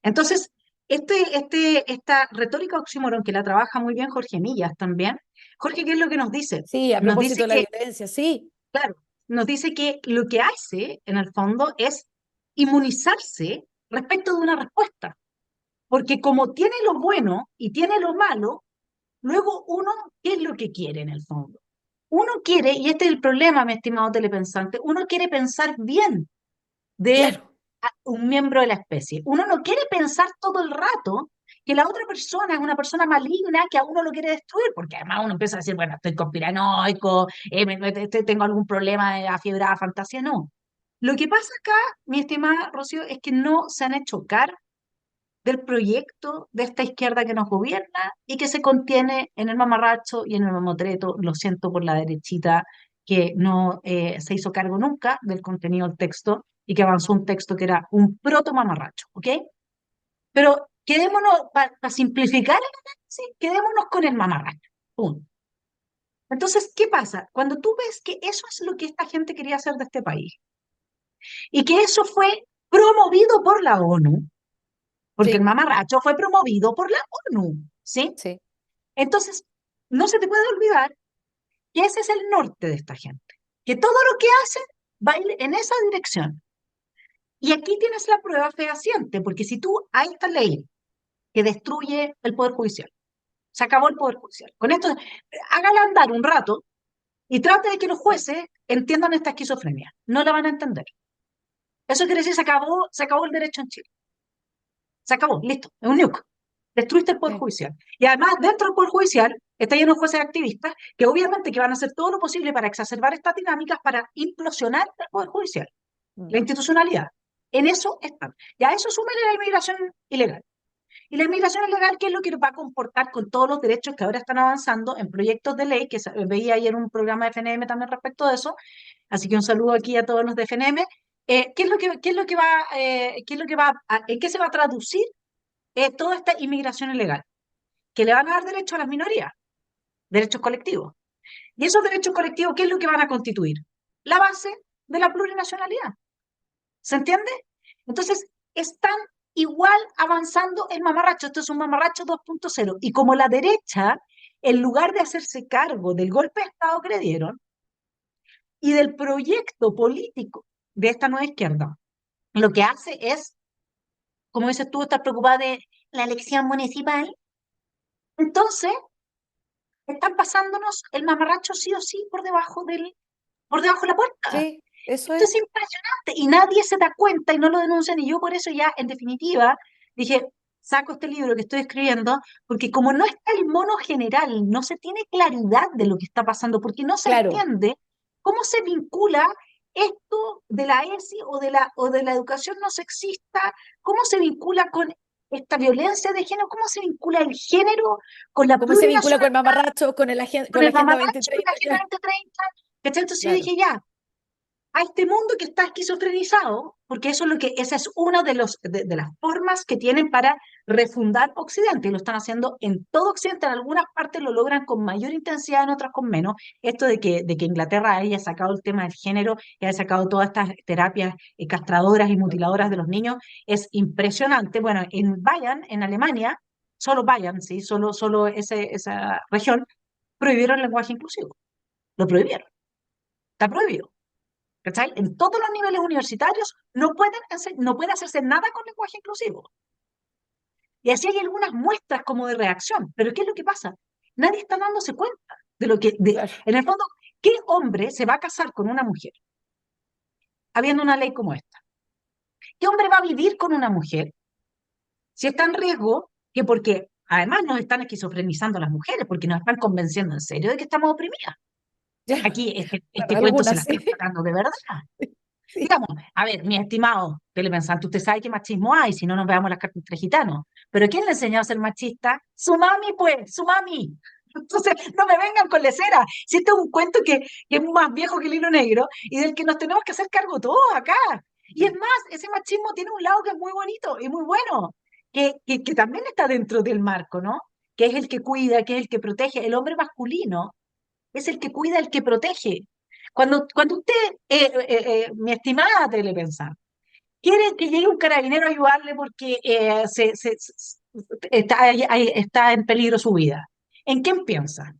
Entonces, esta retórica oxímoron que la trabaja muy bien Jorge Millas también. Jorge, ¿qué es lo que nos dice? Sí, a Nos dice propósito de la que violencia, sí, claro, nos dice que lo que hace, en el fondo, es inmunizarse respecto de una respuesta. Porque como tiene lo bueno y tiene lo malo, luego uno, ¿qué es lo que quiere en el fondo? Uno quiere, y este es el problema, mi estimado telepensante, uno quiere pensar bien de claro. un miembro de la especie. Uno no quiere pensar todo el rato que la otra persona es una persona maligna que a uno lo quiere destruir, porque además uno empieza a decir, bueno, estoy conspiranoico, tengo algún problema de afiebrada fantasía. No. Lo que pasa acá, mi estimada Rocío, es que no se han hecho cargo del proyecto de esta izquierda que nos gobierna y que se contiene en el mamarracho y en el mamotreto. Lo siento por la derechita que no se hizo cargo nunca del contenido del texto y que avanzó un texto que era un proto mamarracho, ¿ok? Pero quedémonos, para simplificar el análisis, quedémonos con el mamarracho. Punto. Entonces, ¿qué pasa? Cuando tú ves que eso es lo que esta gente quería hacer de este país y que eso fue promovido por la ONU, porque el Sí, mamarracho fue promovido por la ONU, ¿sí? sí, Entonces, no se te puede olvidar que ese es el norte de esta gente, que todo lo que hacen va en esa dirección. Y aquí tienes la prueba fehaciente, porque si tú hay esta ley que destruye el Poder Judicial, se acabó el Poder Judicial. Con esto, hágala andar un rato y trate de que los sí, jueces entiendan esta esquizofrenia. No la van a entender. Eso quiere decir se acabó el derecho en Chile. Se acabó, listo, es un nuke. Destruiste el Poder sí. Judicial. Y además, dentro del Poder Judicial, está lleno de jueces activistas que obviamente que van a hacer todo lo posible para exacerbar estas dinámicas, para implosionar el Poder Judicial, Mm. la institucionalidad. En eso están. Y a eso súmele la inmigración ilegal. Y la inmigración ilegal, ¿qué es lo que va a comportar con todos los derechos que ahora están avanzando en proyectos de ley? Que veía ayer un programa de FNM también respecto de eso. Así que un saludo aquí a todos los de FNM. ¿Qué es lo que va en qué se va a traducir toda esta inmigración ilegal? Que le van a dar derecho a las minorías, derechos colectivos. Y esos derechos colectivos, ¿qué es lo que van a constituir? La base de la plurinacionalidad. ¿Se entiende? Entonces, están igual avanzando el mamarracho. Esto es un mamarracho 2.0. Y como la derecha, en lugar de hacerse cargo del golpe de Estado que le dieron y del proyecto político de esta nueva izquierda, lo que hace es, como dices tú, estar preocupada de la elección municipal. Entonces, están pasándonos el mamarracho sí o sí por debajo de la puerta. Sí, eso Esto es. es impresionante y nadie se da cuenta y no lo denuncian y yo por eso ya, en definitiva, dije, saco este libro que estoy escribiendo, porque como no está el mono general, no se tiene claridad de lo que está pasando, porque no se Claro, entiende cómo se vincula esto de la ESI o de la educación no sexista, cómo se vincula con esta violencia de género, cómo se vincula el género con la ¿cómo se vincula con el plurinacionalidad, mamarracho, con con la el Agenda mamarracho, con la 2030? Agenda Claro, 2030. ¿Cachai? Entonces yo claro. dije, ya, a este mundo que está esquizofrenizado, porque eso es lo que, esa es una de las formas que tienen para refundar Occidente, y lo están haciendo en todo Occidente, en algunas partes lo logran con mayor intensidad, en otras con menos. Esto de que Inglaterra haya sacado el tema del género y haya sacado todas estas terapias castradoras y mutiladoras de los niños es impresionante. Bueno, en Bayern, en Alemania, solo Bayern, sí, solo esa región, prohibieron el lenguaje inclusivo, lo prohibieron, está prohibido. ¿cachai? En todos los niveles universitarios no puede hacerse nada con lenguaje inclusivo. Y así hay algunas muestras como de reacción. Pero ¿qué es lo que pasa? Nadie está dándose cuenta de lo que, Claro. en el fondo, ¿qué hombre se va a casar con una mujer habiendo una ley como esta? ¿Qué hombre va a vivir con una mujer si está en riesgo? Que porque además nos están esquizofrenizando las mujeres, porque nos están convenciendo en serio de que estamos oprimidas. Ya, Aquí claro, este cuento se la algunas están sí. tratando de verdad. Sí. Digamos, a ver, mi estimado telepensante, usted sabe que machismo hay, si no nos veamos las cartas entre gitanos. Pero ¿quién le enseñó a ser machista? Su mami, pues, su mami. Entonces, no me vengan con lecera. Si este es un cuento que es más viejo que el hilo negro y del que nos tenemos que hacer cargo todos acá. Y es más, ese machismo tiene un lado que es muy bonito y muy bueno, que también está dentro del marco, ¿no? Que es el que cuida, que es el que protege. El hombre masculino es el que cuida, el que protege. Cuando usted, mi estimada telepensante, quiere que llegue un carabinero a ayudarle porque está, está en peligro su vida, ¿en quién piensa?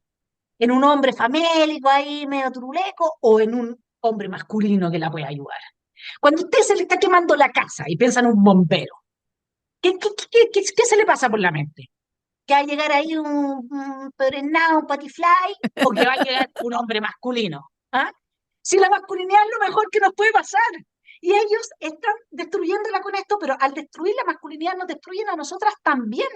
¿En un hombre famélico ahí, medio turuleco, o en un hombre masculino que la puede ayudar? Cuando usted se le está quemando la casa y piensa en un bombero, ¿qué se le pasa por la mente? ¿Que va a llegar ahí un perenado, un patifly, o que va a llegar un hombre masculino? ¿Ah? Si la masculinidad es lo mejor que nos puede pasar. Y ellos están destruyéndola con esto, pero al destruir la masculinidad nos destruyen a nosotras también.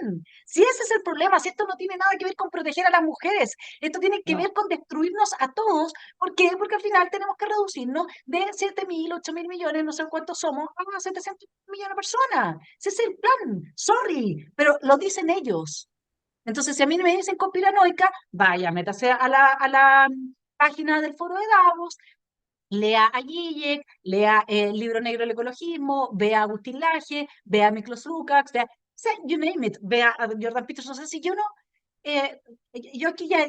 Si ese es el problema, si esto no tiene nada que ver con proteger a las mujeres, esto tiene que No. ver con destruirnos a todos. ¿Por qué? Porque al final tenemos que reducirnos de 7.000, 8.000 millones, no sé cuántos somos, a 700 millones de personas. Ese es el plan. Sorry, pero lo dicen ellos. Entonces, si a mí me dicen conspiranoica, vaya, métase a la página del foro de Davos, lea a Zizek, lea el libro negro del ecologismo, vea a Agustín Laje, vea a Miklos Lukács, vea, o sea, you name it, vea a Jordan Peterson. O sea, si yo no, eh, yo aquí ya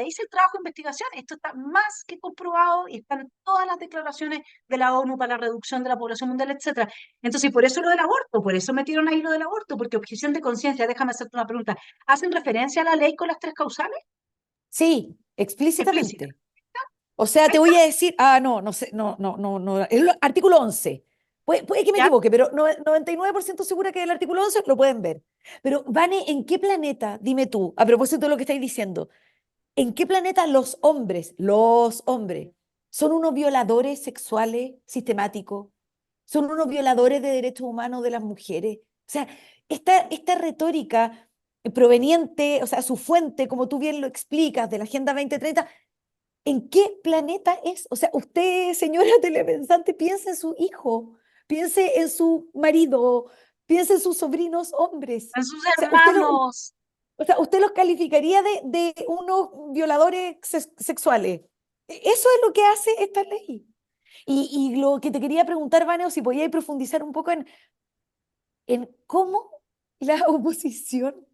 hice el trabajo de investigación, esto está más que comprobado y están todas las declaraciones de la ONU para la reducción de la población mundial, etcétera. Entonces, por eso lo del aborto, por eso metieron ahí lo del aborto, porque objeción de conciencia, déjame hacerte una pregunta, ¿hacen referencia a la ley con las tres causales? Sí, Explícita. explícitamente. O sea, Ahí te está, voy a decir, no, no sé, no, el artículo 11. Puede que me ¿ya? equivoque, pero 99% segura que el artículo 11 lo pueden ver. Pero, Vane, ¿en qué planeta, dime tú, a propósito de lo que estáis diciendo, en qué planeta los hombres, son unos violadores sexuales sistemáticos? ¿Son unos violadores de derechos humanos de las mujeres? O sea, esta retórica proveniente, o sea, su fuente, como tú bien lo explicas, de la Agenda 2030, ¿en qué planeta es? O sea, usted, señora telepensante, piense en su hijo, piense en su marido, piense en sus sobrinos hombres. En sus O sea, hermanos. usted los calificaría de unos violadores sexuales. Eso es lo que hace esta ley. Y lo que te quería preguntar, Vaneo, si podías profundizar un poco en cómo la oposición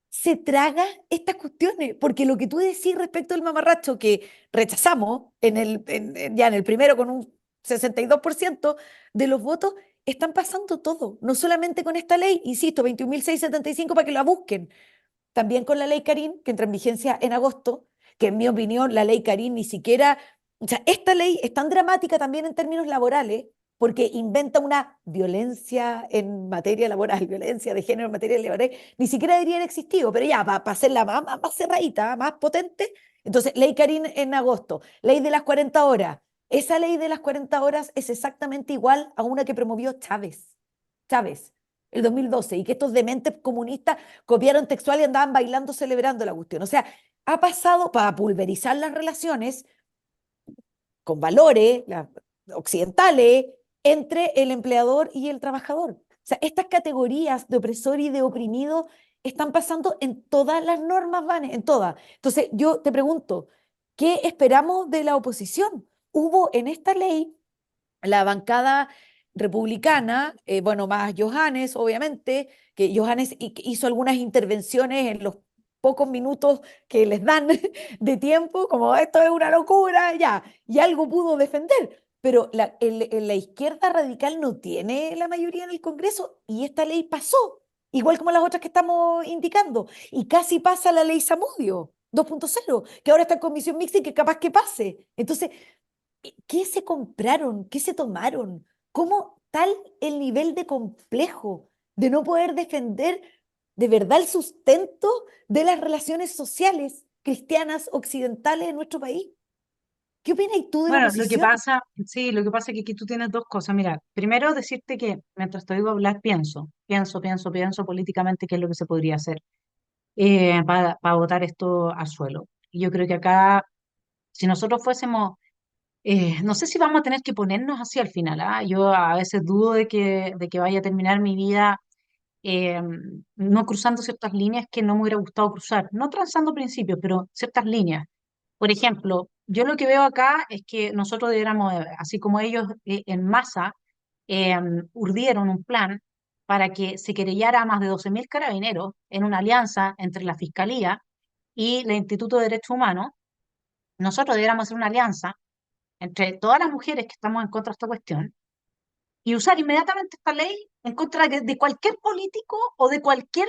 se traga estas cuestiones, porque lo que tú decís respecto del mamarracho que rechazamos ya en el primero con un 62% de los votos, están pasando todo, no solamente con esta ley, insisto, 21.675 para que la busquen, también con la ley Karim, que entra en vigencia en agosto, que en mi opinión la ley Karim ni siquiera, o sea, esta ley es tan dramática también en términos laborales, porque inventa una violencia en materia laboral, violencia de género en materia laboral, ni siquiera debería haber existido, pero ya, para hacerla más cerradita, más potente, entonces, ley Karim en agosto, ley de las 40 horas. Esa ley de las 40 horas es exactamente igual a una que promovió Chávez, el 2012, y que estos dementes comunistas copiaron textual y andaban bailando, celebrando la cuestión. O sea, ha pasado para pulverizar las relaciones con valores occidentales entre el empleador y el trabajador. O sea, estas categorías de opresor y de oprimido están pasando en todas las normas, Van, en todas. Entonces, yo te pregunto, ¿qué esperamos de la oposición? Hubo en esta ley la bancada republicana, bueno, más Johannes, obviamente, que Johannes hizo algunas intervenciones en los pocos minutos que les dan de tiempo, como esto es una locura, ya, y algo pudo defender. Pero la izquierda radical no tiene la mayoría en el Congreso y esta ley pasó, igual como las otras que estamos indicando, y casi pasa la ley Zamudio 2.0, que ahora está en comisión mixta y que capaz que pase. Entonces, ¿Qué se compraron? ¿Qué se tomaron? ¿Cómo tal el nivel de complejo de no poder defender de verdad el sustento de las relaciones sociales cristianas occidentales en nuestro país? ¿Qué opinas tú de la Bueno, lo que oposición? pasa, sí, lo que pasa es que aquí tú tienes dos cosas. Mira, primero decirte que mientras te oigo hablar, pienso políticamente qué es lo que se podría hacer para botar esto al suelo. Y yo creo que acá, si nosotros fuésemos, no sé si vamos a tener que ponernos así al final, ¿ah? Yo a veces dudo de que vaya a terminar mi vida eh, no cruzando ciertas líneas que no me hubiera gustado cruzar, no trazando principios, pero ciertas líneas. Por ejemplo, yo lo que veo acá es que nosotros deberíamos, así como ellos en masa, eh, urdieron un plan para que se querellara a más de 12.000 carabineros en una alianza entre la Fiscalía y el Instituto de Derechos Humanos. Nosotros deberíamos hacer una alianza entre todas las mujeres que estamos en contra de esta cuestión y usar inmediatamente esta ley en contra de cualquier político o de cualquier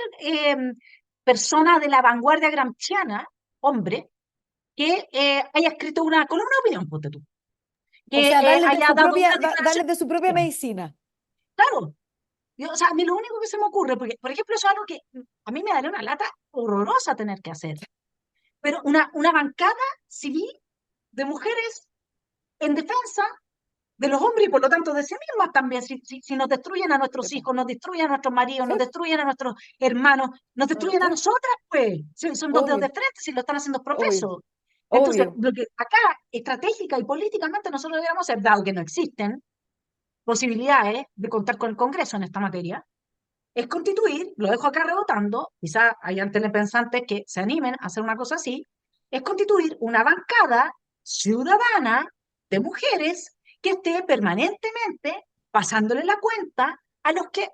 persona de la vanguardia gramsciana, hombre, que haya escrito una columna de opinión, ponte tú, O que sea, darles de haya su dado propia, una declaración. darles de su propia medicina. Claro, o sea, a mí lo único que se me ocurre, porque, por ejemplo, eso es algo que a mí me daría una lata horrorosa tener que hacer, pero una bancada civil de mujeres en defensa de los hombres y por lo tanto de sí mismas también. Si nos destruyen a Sí, nuestros po. hijos, nos destruyen a nuestros maridos, Sí, nos destruyen a nuestros hermanos, nos destruyen a sí, nosotras, pues. Son dos dedos obvio, de frente si lo están haciendo obvio, profesos. Entonces, obvio. lo que acá, estratégica y políticamente, nosotros deberíamos hacer, dado que no existen posibilidades de contar con el Congreso en esta materia, es constituir, lo dejo acá rebotando, quizá hayan telepensantes que se animen a hacer una cosa así, es constituir una bancada ciudadana de mujeres que esté permanentemente pasándole la cuenta a los que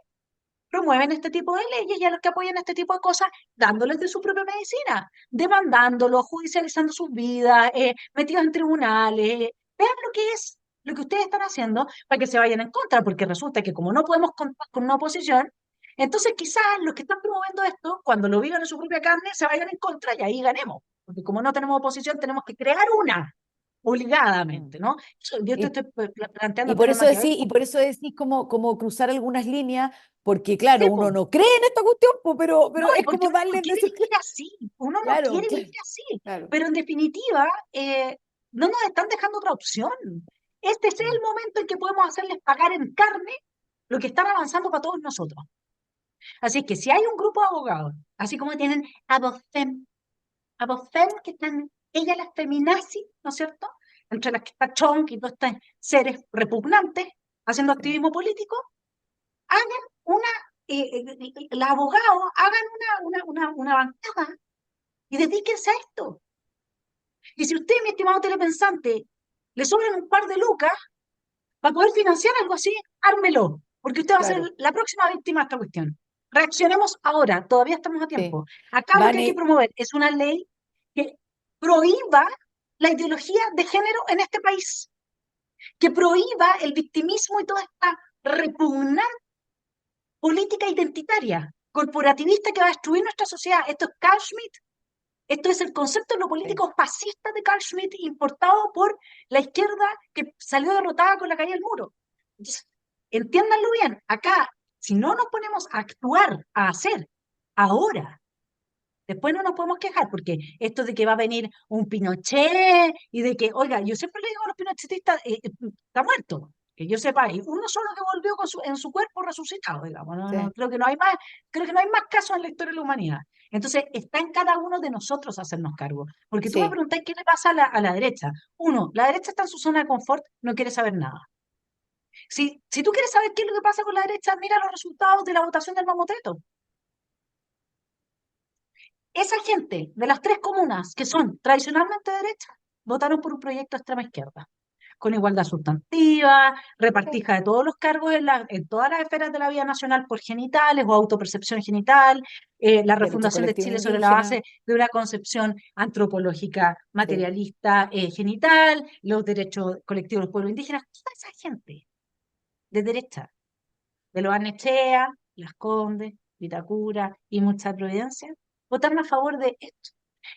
promueven este tipo de leyes y a los que apoyan este tipo de cosas, dándoles de su propia medicina, demandándolos, judicializando sus vidas, metidos en tribunales. Vean lo que es lo que ustedes están haciendo para que se vayan en contra, porque resulta que como no podemos contar con una oposición, entonces quizás los que están promoviendo esto, cuando lo vivan en su propia carne, se vayan en contra y ahí ganemos. Porque como no tenemos oposición, tenemos que crear una, Mm. obligadamente, ¿no? Yo te Y, estoy planteando y el por tema eso decís, y maquiavélico. por eso decís como cruzar algunas líneas, porque claro, Sí, uno po. no cree en esta cuestión, po, No, pero y es porque como uno no darle de quiere su... vivir así, uno no Claro, quiere claro, vivir así, claro. pero en definitiva, no nos están dejando otra opción. Este es el Mm. momento en que podemos hacerles pagar en carne lo que están avanzando para todos nosotros. Así que si hay un grupo de abogados, así como tienen a Bofem que están, ella las feminazis, ¿no es cierto? Entre las que está Chong y todos estos seres repugnantes haciendo Sí. activismo político, hagan una, los abogados hagan una bancada y dedíquense a esto. Y si usted, mi estimado telepensante, le sobran un par de lucas para poder financiar algo así, ármelo, porque usted va a ser Claro, la próxima víctima de esta cuestión. Reaccionemos ahora, todavía estamos a sí. tiempo. Acá lo que hay que Vane, promover es una ley que prohíba la ideología de género en este país, que prohíba el victimismo y toda esta repugnante política identitaria, corporativista que va a destruir nuestra sociedad. Esto es Carl Schmitt. Esto es el concepto de lo sí, político fascista de Carl Schmitt importado por la izquierda que salió derrotada con la caída del muro. Entonces, entiéndanlo bien, acá, si no nos ponemos a actuar, a hacer, ahora, después no nos podemos quejar, porque esto de que va a venir un Pinochet y de que, oiga, yo siempre le digo a los pinochetistas, está muerto, que yo sepa, y uno solo que volvió en su cuerpo resucitado, digamos, sí, creo que no hay más, creo que no hay más casos en la historia de la humanidad. Entonces, está en cada uno de nosotros hacernos cargo, porque tú me sí. preguntás qué le pasa a la derecha. Uno, la derecha está en su zona de confort, no quiere saber nada. Si tú quieres saber qué es lo que pasa con la derecha, mira los resultados de la votación del Mamotreto. Esa gente de las tres comunas que son tradicionalmente derechas, votaron por un proyecto de extrema izquierda, con igualdad sustantiva, repartija de todos los cargos en todas las esferas de la vida nacional por genitales o autopercepción genital, la Derechos refundación de colectivos Chile sobre la indígenas, base de una concepción antropológica sí. materialista genital, los derechos colectivos de los pueblos indígenas, toda esa gente de derecha, de los Arnechea, Las Condes, Vitacura y mucha Providencia, votaron a favor de esto.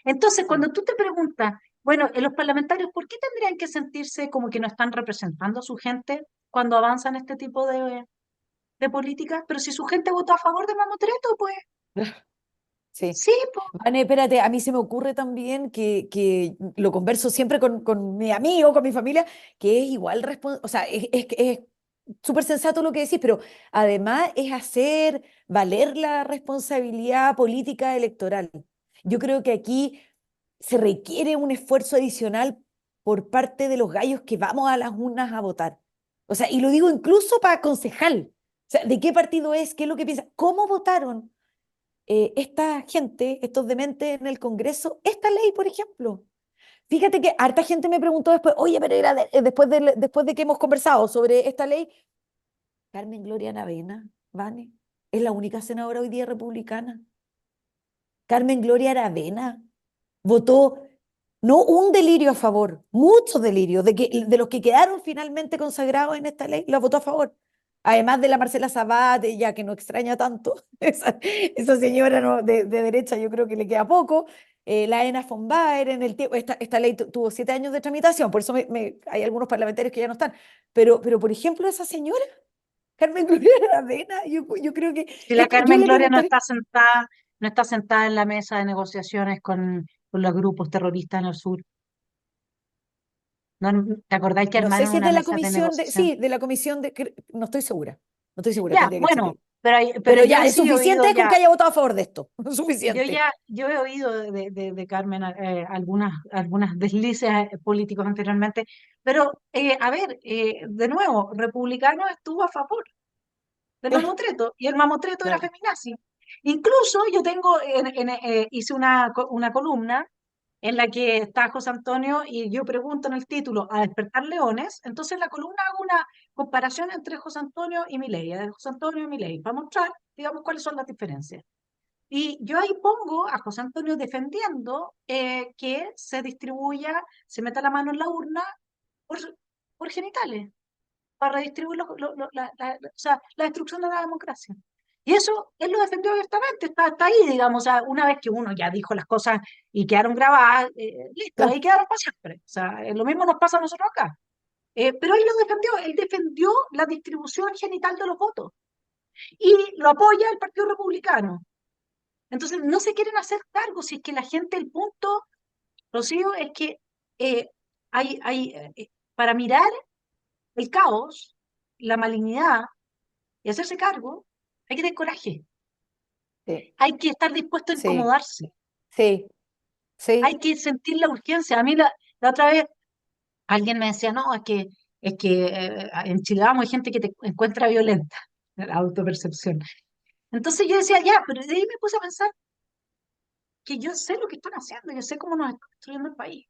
Entonces, Sí. cuando tú te preguntas, Bueno, los parlamentarios, ¿por qué tendrían que sentirse como que no están representando a su gente cuando avanzan este tipo de políticas? Pero si su gente votó a favor de Mamotreto, pues Sí. sí, pues. Vane, espérate, a mí se me ocurre también que lo converso siempre con mi amigo, con mi familia, que es igual, o sea, es súper sensato lo que decís, pero además es hacer valer la responsabilidad política electoral. Yo creo que aquí se requiere un esfuerzo adicional por parte de los gallos que vamos a las urnas a votar. O sea, y lo digo incluso para concejal. O sea, ¿de qué partido es? ¿Qué es lo que piensa? ¿Cómo votaron esta gente, estos dementes en el Congreso, esta ley, por ejemplo? Fíjate que harta gente me preguntó después, oye, pero era después de que hemos conversado sobre esta ley, Carmen Gloria Aravena, Vane, es la única senadora hoy día republicana. Carmen Gloria Aravena votó no un delirio a favor, muchos delirios, de los que quedaron finalmente consagrados en esta ley, la votó a favor. Además de la Marcela Sabat, ya que no extraña tanto, esa señora de derecha yo creo que le queda poco. La Ena von Baer, en el tiempo, esta ley tuvo 7 años de tramitación, por eso hay algunos parlamentarios que ya no están. Pero por ejemplo, esa señora, Carmen Gloria Aravena, yo creo que Si la yo Carmen le Gloria preguntaré, no está sentada en la mesa de negociaciones con los grupos terroristas en el sur. ¿No, te acordáis que no sé armaron si es una de la mesa de comisión negociación? sí, de la comisión no estoy segura, no estoy segura, Ya, tendría que bueno, chequear. pero Pero yo ya, es sí he oído suficiente con que ya, haya votado a favor de esto, suficiente. yo he oído de Carmen algunas deslices políticos anteriormente, pero a ver, de nuevo, republicano estuvo a favor del Claro, mamotreto y el mamotreto era claro. feminazi. Incluso yo hice una columna en la que está José Antonio y yo pregunto en el título a despertar leones, entonces en la columna hago una comparación entre José Antonio y Milei, de José Antonio y Milei, para mostrar, digamos, cuáles son las diferencias. Y yo ahí pongo a José Antonio defendiendo que se distribuya, se meta la mano en la urna por, por genitales para redistribuir o sea, la destrucción de la democracia. Y eso él lo defendió abiertamente, está ahí, digamos, o sea, una vez que uno ya dijo las cosas y quedaron grabadas, listo, ahí Claro. quedaron para siempre. O sea, lo mismo nos pasa a nosotros acá. Pero él defendió la distribución genital de los votos y lo apoya el Partido Republicano. Entonces, no se quieren hacer cargo si es que la gente, el punto, Rocío, es que eh, para mirar el caos, la malignidad, y hacerse cargo, hay que tener coraje, Sí, hay que estar dispuesto a sí, incomodarse, sí, sí. hay que sentir la urgencia. A mí la otra vez alguien me decía, no, es que en Chile vamos, hay gente que te encuentra violenta, la autopercepción. Entonces yo decía, ya, pero de ahí me puse a pensar que yo sé lo que están haciendo, yo sé cómo nos están destruyendo el país.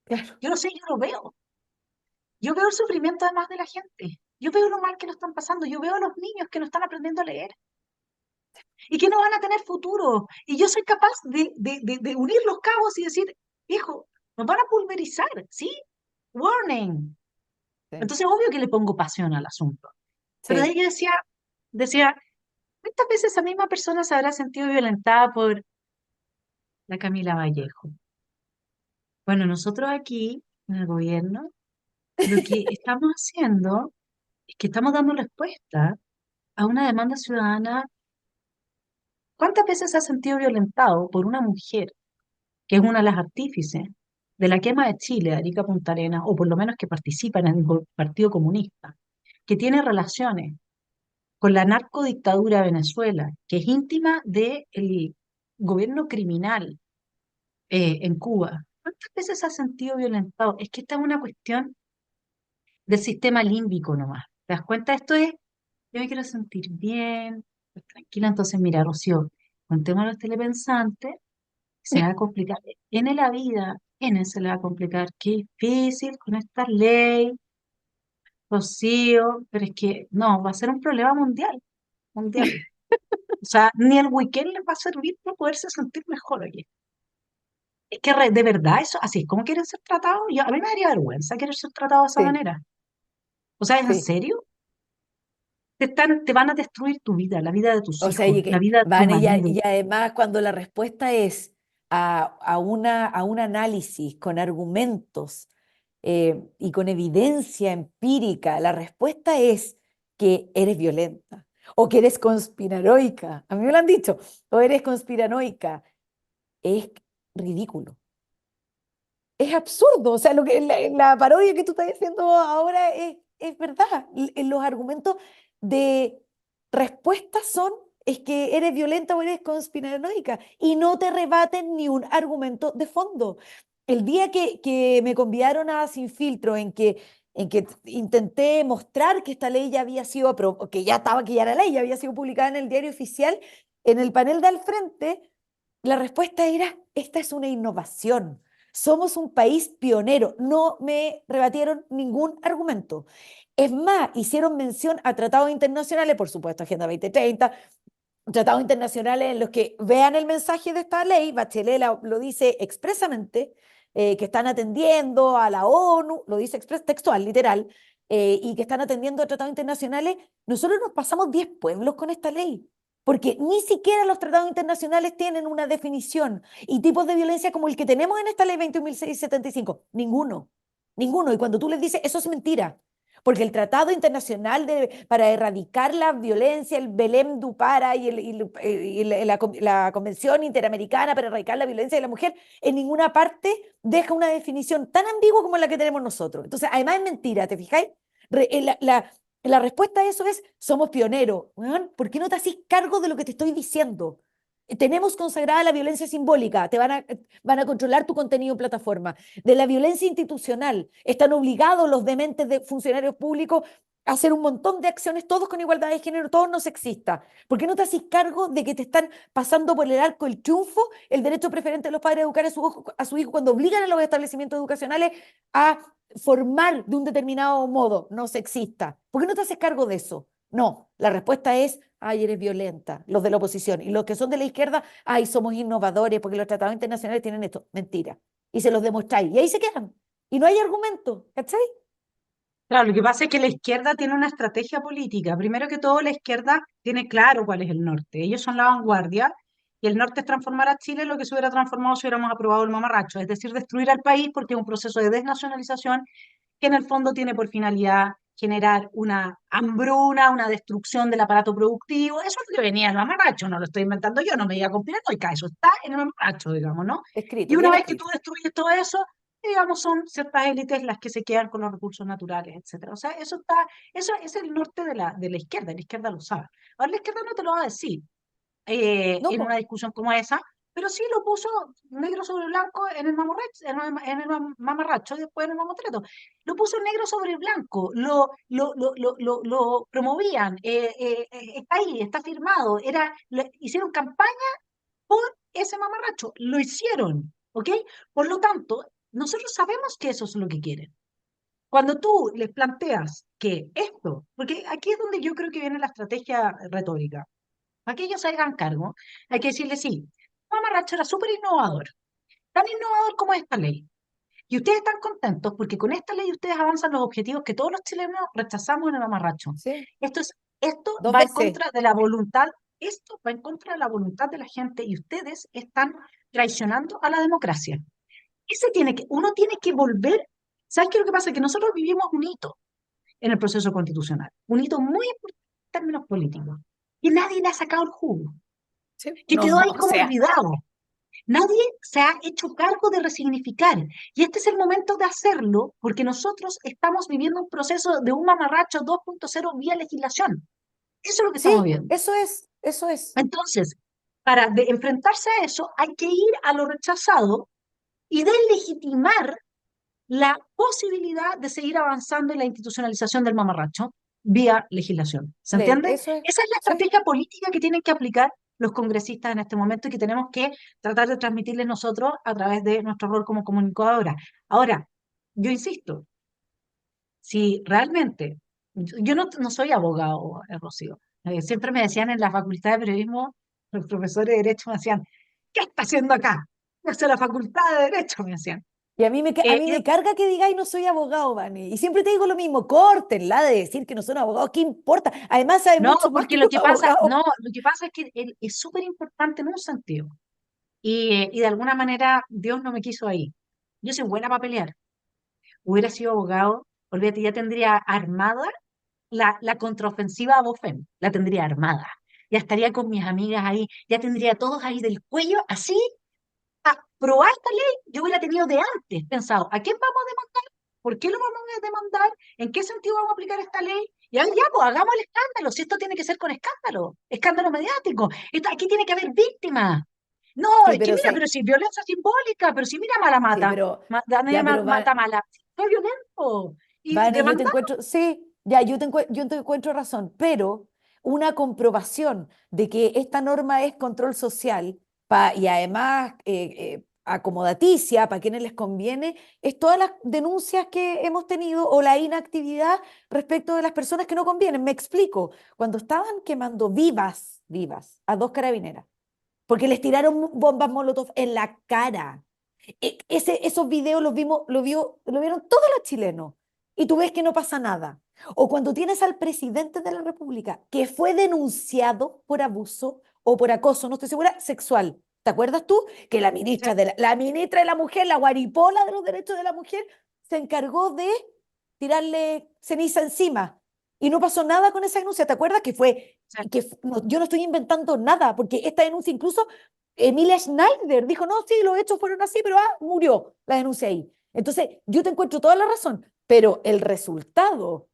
Claro. Yo lo sé, yo lo veo. Yo veo el sufrimiento además de la gente. Yo veo lo mal que lo están pasando. Yo veo a los niños que no están aprendiendo a leer y que no van a tener futuro. Y yo soy capaz de unir los cabos y decir, viejo, nos van a pulverizar, ¿sí? Warning. Sí, Entonces, obvio que le pongo pasión al asunto. Pero de sí. ahí yo decía, ¿cuántas veces esa misma persona se habrá sentido violentada por la Camila Vallejo? Bueno, nosotros aquí, en el gobierno, lo que estamos haciendo es que estamos dando respuesta a una demanda ciudadana. ¿Cuántas veces se ha sentido violentado por una mujer que es una de las artífices de la quema de Chile, de Arica Punta Arenas, o por lo menos que participa en el Partido Comunista, que tiene relaciones con la narcodictadura de Venezuela, que es íntima del gobierno criminal en Cuba? ¿Cuántas veces se ha sentido violentado? Es que esta es una cuestión del sistema límbico nomás. ¿Te das cuenta? Esto es, yo me quiero sentir bien, pues, tranquila. Entonces, mira, Rocío, contémoslo a los telepensantes, se va a complicar. En la vida, se le va a complicar. Qué difícil con esta ley, Rocío, pero es que no, va a ser un problema mundial, mundial. O sea, ni el weekend les va a servir para poderse sentir mejor, oye. Es que de verdad eso, así es como quieren ser tratados. A mí me daría vergüenza querer ser tratado de esa Sí, manera. O sea, ¿en sí. serio? Te van a destruir tu vida, la vida de tus O sea, hijos, y la que vida de tu van marido. y además cuando la respuesta es a un análisis con argumentos y con evidencia empírica, la respuesta es que eres violenta o que eres conspiranoica. A mí me lo han dicho, o eres conspiranoica. Es ridículo. Es absurdo, o sea, la parodia que tú estás haciendo ahora es verdad. Los argumentos de respuesta es que eres violenta o eres conspiranoica y no te rebaten ni un argumento de fondo. El día que me convidaron a Sin Filtro, en que intenté mostrar que esta ley ya había sido, que ya estaba, que ya era ley, ya había sido publicada en el diario oficial, en el panel de al frente, la respuesta era, esta es una innovación. Somos un país pionero. No me rebatieron ningún argumento. Es más, hicieron mención a tratados internacionales, por supuesto, Agenda 2030, tratados internacionales en los que vean el mensaje de esta ley, Bachelet lo dice expresamente, que están atendiendo a la ONU, lo dice textual, literal, y que están atendiendo a tratados internacionales. Nosotros nos pasamos 10 pueblos con esta ley, porque ni siquiera los tratados internacionales tienen una definición y tipos de violencia como el que tenemos en esta ley 21.675. Ninguno, ninguno. Y cuando tú les dices, eso es mentira, porque el Tratado Internacional para erradicar la violencia, el Belém do Pará la Convención Interamericana para erradicar la violencia de la mujer, en ninguna parte deja una definición tan ambigua como la que tenemos nosotros. Entonces, además es mentira, ¿te fijáis? La respuesta a eso es, somos pioneros. ¿Por qué no te haces cargo de lo que te estoy diciendo? Tenemos consagrada la violencia simbólica, van a controlar tu contenido en plataforma. De la violencia institucional, están obligados los dementes de funcionarios públicos a hacer un montón de acciones, todos con igualdad de género, todos no sexistas. ¿Por qué no te haces cargo de que te están pasando por el arco el triunfo, el derecho preferente de los padres a educar a su hijo cuando obligan a los establecimientos educacionales a formar de un determinado modo no sexista? ¿Por qué no te haces cargo de eso? No, la respuesta es, ay, eres violenta, los de la oposición. Y los que son de la izquierda, ay, somos innovadores porque los tratados internacionales tienen esto. Mentira. Y se los demostráis. Y ahí se quedan. Y no hay argumento, ¿cachai? Claro, lo que pasa es que la izquierda tiene una estrategia política. Primero que todo, la izquierda tiene claro cuál es el norte. Ellos son la vanguardia y el norte es transformar a Chile en lo que se hubiera transformado si hubiéramos aprobado el mamarracho, es decir, destruir al país porque es un proceso de desnacionalización que en el fondo tiene por finalidad generar una hambruna, una destrucción del aparato productivo. Eso es lo que venía en el mamarracho, no lo estoy inventando yo, no me diga conspiranoica, eso está en el mamarracho, digamos, ¿no? Y Escrito, una bien vez que tú escrito. destruyes todo eso, digamos, son ciertas élites las que se quedan con los recursos naturales, etcétera. O sea, eso es el norte de la izquierda lo sabe. Ahora la izquierda no te lo va a decir No, en po. una discusión como esa, pero sí lo puso negro sobre blanco en el mamarracho y después en el mamotreto. Lo puso negro sobre blanco, lo promovían, está ahí, está firmado, hicieron campaña por ese mamarracho, lo hicieron, ¿ok? Por lo tanto, nosotros sabemos que eso es lo que quieren. Cuando tú les planteas que esto, porque aquí es donde yo creo que viene la estrategia retórica, para que ellos se hagan cargo, hay que decirles sí, mamarracho era súper innovador, tan innovador como esta ley. Y ustedes están contentos porque con esta ley ustedes avanzan los objetivos que todos los chilenos rechazamos en el mamarracho. Sí, Esto dos va en veces. contra de la voluntad, esto va en contra de la voluntad de la gente y ustedes están traicionando a la democracia. Uno tiene que volver. ¿Sabes qué es lo que pasa? Que nosotros vivimos un hito en el proceso constitucional, un hito muy importante en términos políticos, y nadie le ha sacado el jugo, Sí. que No, quedó ahí o como sea, olvidado. Nadie se ha hecho cargo de resignificar. Y este es el momento de hacerlo porque nosotros estamos viviendo un proceso de un mamarracho 2.0 vía legislación. Eso es lo que estamos sí, viendo. eso es, eso es. Entonces, para enfrentarse a eso, hay que ir a lo rechazado y deslegitimar la posibilidad de seguir avanzando en la institucionalización del mamarracho vía legislación. ¿Se Ley, entiende? eso es. Esa es la Sí. estrategia política que tienen que aplicar los congresistas en este momento y que tenemos que tratar de transmitirles nosotros a través de nuestro rol como comunicadora. Ahora, yo insisto, si realmente, yo no soy abogado, Rocío. Siempre me decían en la facultad de periodismo, los profesores de Derecho me decían, ¿qué está haciendo acá? No es la facultad de Derecho, me decían. Y a mí Y me carga que digáis no soy abogado, Vani. Y siempre te digo lo mismo, córtenla de decir que no son abogados, ¿qué importa? Además saben no, mucho más porque que yo, lo que pasa, abogado. no, lo que pasa es que es súper importante en un sentido. y de alguna manera Dios no me quiso ahí. Yo soy buena para pelear. Hubiera sido abogado, olvídate, ya tendría armada la contraofensiva a Bofem, la tendría armada. Ya estaría con mis amigas ahí, ya tendría todos ahí del cuello, así, a probar esta ley, yo hubiera tenido de antes pensado, ¿a quién vamos a demandar? ¿Por qué lo vamos a demandar? ¿En qué sentido vamos a aplicar esta ley? Y ahí ya, pues hagamos el escándalo, si esto tiene que ser con escándalo, escándalo mediático, aquí tiene que haber víctimas. No, Sí, es que pero mira, sí, pero si violencia simbólica, pero si mira mala sí, mata, pero Daniel ya, pero mata mala, fue violento. Y Vane, yo te demandar, encuentro, sí, ya, yo te encuentro razón, pero una comprobación de que esta norma es control social y además acomodaticia para quienes les conviene, es todas las denuncias que hemos tenido o la inactividad respecto de las personas que no convienen. Me explico, cuando estaban quemando vivas a dos carabineras, porque les tiraron bombas Molotov en la cara. Esos videos lo vieron todos los chilenos y tú ves que no pasa nada. O cuando tienes al presidente de la República que fue denunciado por abuso o por acoso, no estoy segura, sexual. ¿Te acuerdas tú? Que la ministra de la mujer, la guaripola de los derechos de la mujer, se encargó de tirarle ceniza encima. Y no pasó nada con esa denuncia. ¿Te acuerdas que no, yo no estoy inventando nada, porque esta denuncia incluso Emilia Schneider dijo, no, sí, los hechos fueron así, pero murió la denuncia ahí. Entonces, yo te encuentro toda la razón, pero el resultado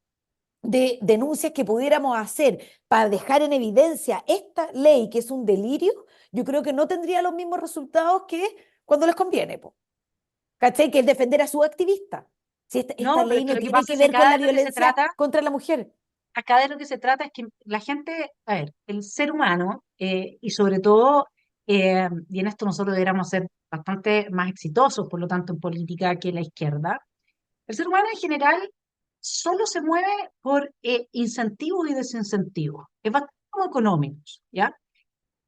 de denuncias que pudiéramos hacer para dejar en evidencia esta ley, que es un delirio, yo creo que no tendría los mismos resultados que cuando les conviene, po. ¿Cachai? Que es defender a su activista. Si esta no, pero ley es que no lo que tiene pasa que es que ver con cada la de lo que se violencia trata, contra la mujer. acá de lo que se trata es que la gente, a ver, el ser humano, y sobre todo, y en esto nosotros deberíamos ser bastante más exitosos, por lo tanto, en política que la izquierda, el ser humano en general solo se mueve por incentivos y desincentivos, es bastante como económicos, ¿ya?